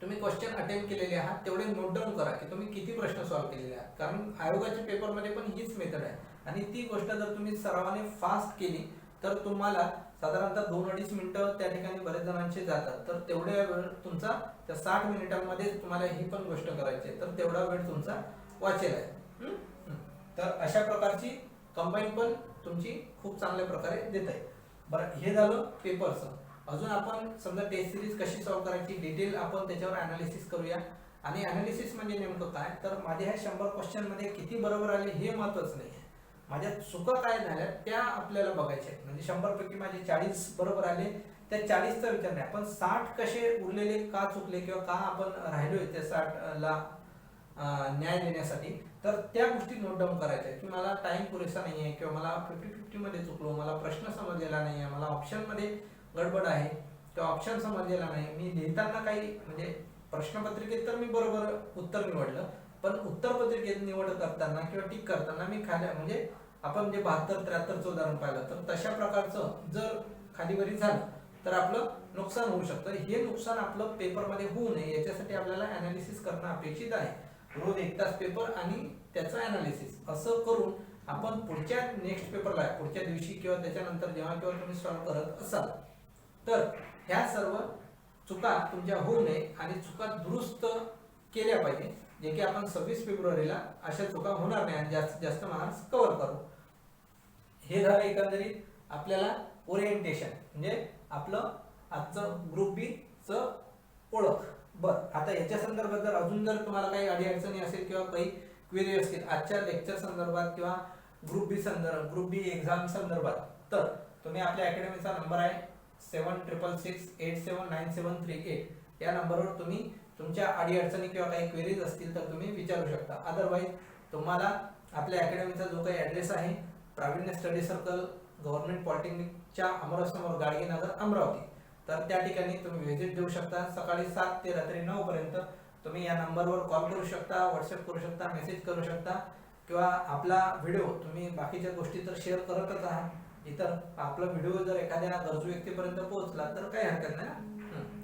तुम्ही क्वेश्चन अटेम्प्ट केलेले आहात तेवढे नोट डाऊन करा की तुम्ही किती प्रश्न सॉल्व्ह केलेले आहात, कारण आयोगाच्या पेपरमध्ये पण हीच मेथड आहे. आणि ती गोष्ट जर तुम्ही सरावाने फास्ट केली तर तुम्हाला साधारणतः 2-2.5 मिनिटं त्या ठिकाणी बरेच जणांचे जातात. तर तेवढ्या वेळ तुमचा त्या 60 मिनिटांमध्ये तुम्हाला ही पण गोष्ट करायची आहे, तर तेवढा वेळ तुमचा वाचेल आहे. तर अशा प्रकारची कंबाईन पण तुमची खूप चांगल्या प्रकारे देत आहे. बरं, हे झालं पेपरचं. अजून आपण समजा टेस्ट सिरीज कशी सॉल्व्ह करायची डिटेल आपण त्याच्यावर अनालिसिस करूया. आणि अनालिसिस म्हणजे नेमकं काय, तर माझ्या ह्या 100 क्वेश्चन मध्ये किती बरोबर आले हे महत्त्वाचं नाही आहे. माझ्या चुका काय झाल्या त्या आपल्याला बघायच्या आहेत. म्हणजे 100 पैकी माझे 40 बरोबर आले, त्या 40चा विचार नाही, आपण 60 कसे उरलेले का चुकले किंवा का आपण राहिलोय त्या 60 ला न्याय देण्यासाठी. तर त्या गोष्टी नोट डाऊन करायच्या की मला टाइम पुरेसा नाही आहे, किंवा मला 50-50 मध्ये चुकलो, मला प्रश्न समजलेला नाही आहे, मला ऑप्शन मध्ये गडबड आहे किंवा ऑप्शन समजलेला नाही. मी लिहिताना काही म्हणजे प्रश्नपत्रिकेत तर मी बरोबर उत्तर निवडलं, पण उत्तर पत्रिकेत निवड करताना किंवा टिक करताना मी खाली म्हणजे आपण जे 72-73चं उदाहरण पाहिलं, तर तशा प्रकारचं जर खालीवरी झालं तर आपलं नुकसान होऊ शकतं. हे नुकसान आपलं पेपरमध्ये होऊ नये याच्यासाठी आपल्याला अनालिसिस करणं अपेक्षित आहे. रोज 1 तास पेपर आणि त्याचं अनालिसिस असं करून आपण पुढच्या नेक्स्ट पेपरला पुढच्या दिवशी किंवा त्याच्यानंतर जेव्हा तुम्ही सॉल्व्ह करत असाल तर ह्या सर्व चुका तुमच्या होऊ नये आणि चुका दुरुस्त केल्या पाहिजे, जे की आपण 26 फेब्रुवारीला अशा चुका होणार नाही आणि जास्तीत जास्त मार्क्स कव्हर करू. हे झालं एकंदरीत आपल्याला ओरिएंटेशन, म्हणजे आपलं आजचं ग्रुप बी चं ओळख. बरं, आता याच्या संदर्भात जर अजून जर तुम्हाला काही अडीअडचणी असेल किंवा काही क्वेरी असतील आजच्या लेक्चर संदर्भात किंवा ग्रुप बी एक्झाम संदर्भात, तर तुम्ही आपल्या अकॅडमीचा नंबर आहे 7666879738 या नंबरवर तुम्ही तुमच्या अडीअडचणी किंवा काही क्वेरीज असतील तर तुम्ही विचारू शकता. अदरवाईज तुम्हाला आपल्या अकॅडमीचा जो काही ॲड्रेस आहे प्रावीण्य स्टडी सर्कल गव्हर्नमेंट पॉलिटेक्निकच्या अमरावतीसमोर गाडगेनगर अमरावती, तर त्या ठिकाणी तुम्ही व्हिजिट देऊ शकता. सकाळी 7 ते रात्री 9 पर्यंत तुम्ही या नंबरवर कॉल करू शकता, व्हॉट्सअप करू शकता, मेसेज करू शकता, किंवा आपला व्हिडिओ तुम्ही बाकीच्या गोष्टी तर शेअर करतच आहात. इतर आपला व्हिडिओ जर एखाद्या गरजू व्यक्तीपर्यंत पोहोचला तर काही हरकत नाही,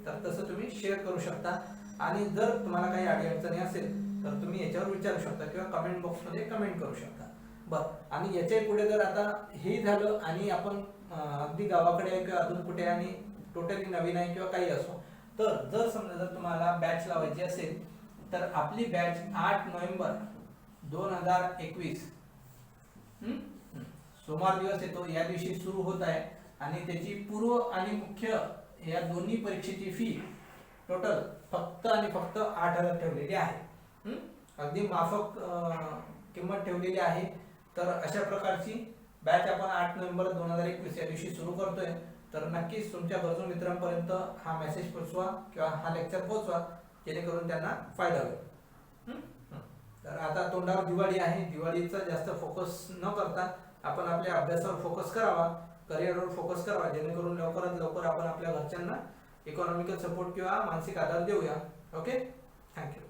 तर तसं तुम्ही शेअर करू शकता. आणि जर तुम्हाला काही अडीअडचणी असेल तर तुम्ही याच्यावर विचारू शकता किंवा कमेंट बॉक्समध्ये कमेंट करू शकता. बरं, आणि याच्या पुढे जर आता हे झालं आणि आपण अगदी गावाकडे आहे किंवा अजून कुठे आणि टोटली नवीन आहे किंवा काही असो, तर जर समजा जर तुम्हाला बॅच लावायची असेल तर आपली बॅच 8 नोव्हेंबर 2021 सोमवार दिवस येतो, या दिवशी सुरू होत आहे. आणि त्याची पूर्व आणि मुख्य या दोन्ही परीक्षेची फी टोटल फक्त आणि फक्त 8,000 ठेवलेली आहे. अगदी माफक किंमत ठेवलेली आहे. तर अशा प्रकारची बॅच आपण 8 नोव्हेंबर 2021 या दिवशी सुरू करतोय. तर नक्कीच तुमच्या गरजू मित्रांपर्यंत हा मेसेज पोहोचवा किंवा हा लेक्चर पोहोचवा, जेणेकरून त्यांना फायदा होईल. तर आता तोंडावर दिवाळी आहे, दिवाळीचा जास्त फोकस न करता आपण आपल्या अभ्यासावर फोकस करावा, करिअरवर फोकस करावा, जेणेकरून लवकरात लवकर आपण आपल्या घरच्यांना इकॉनॉमिकल सपोर्ट किंवा मानसिक आधार देऊया. Okay, thank you.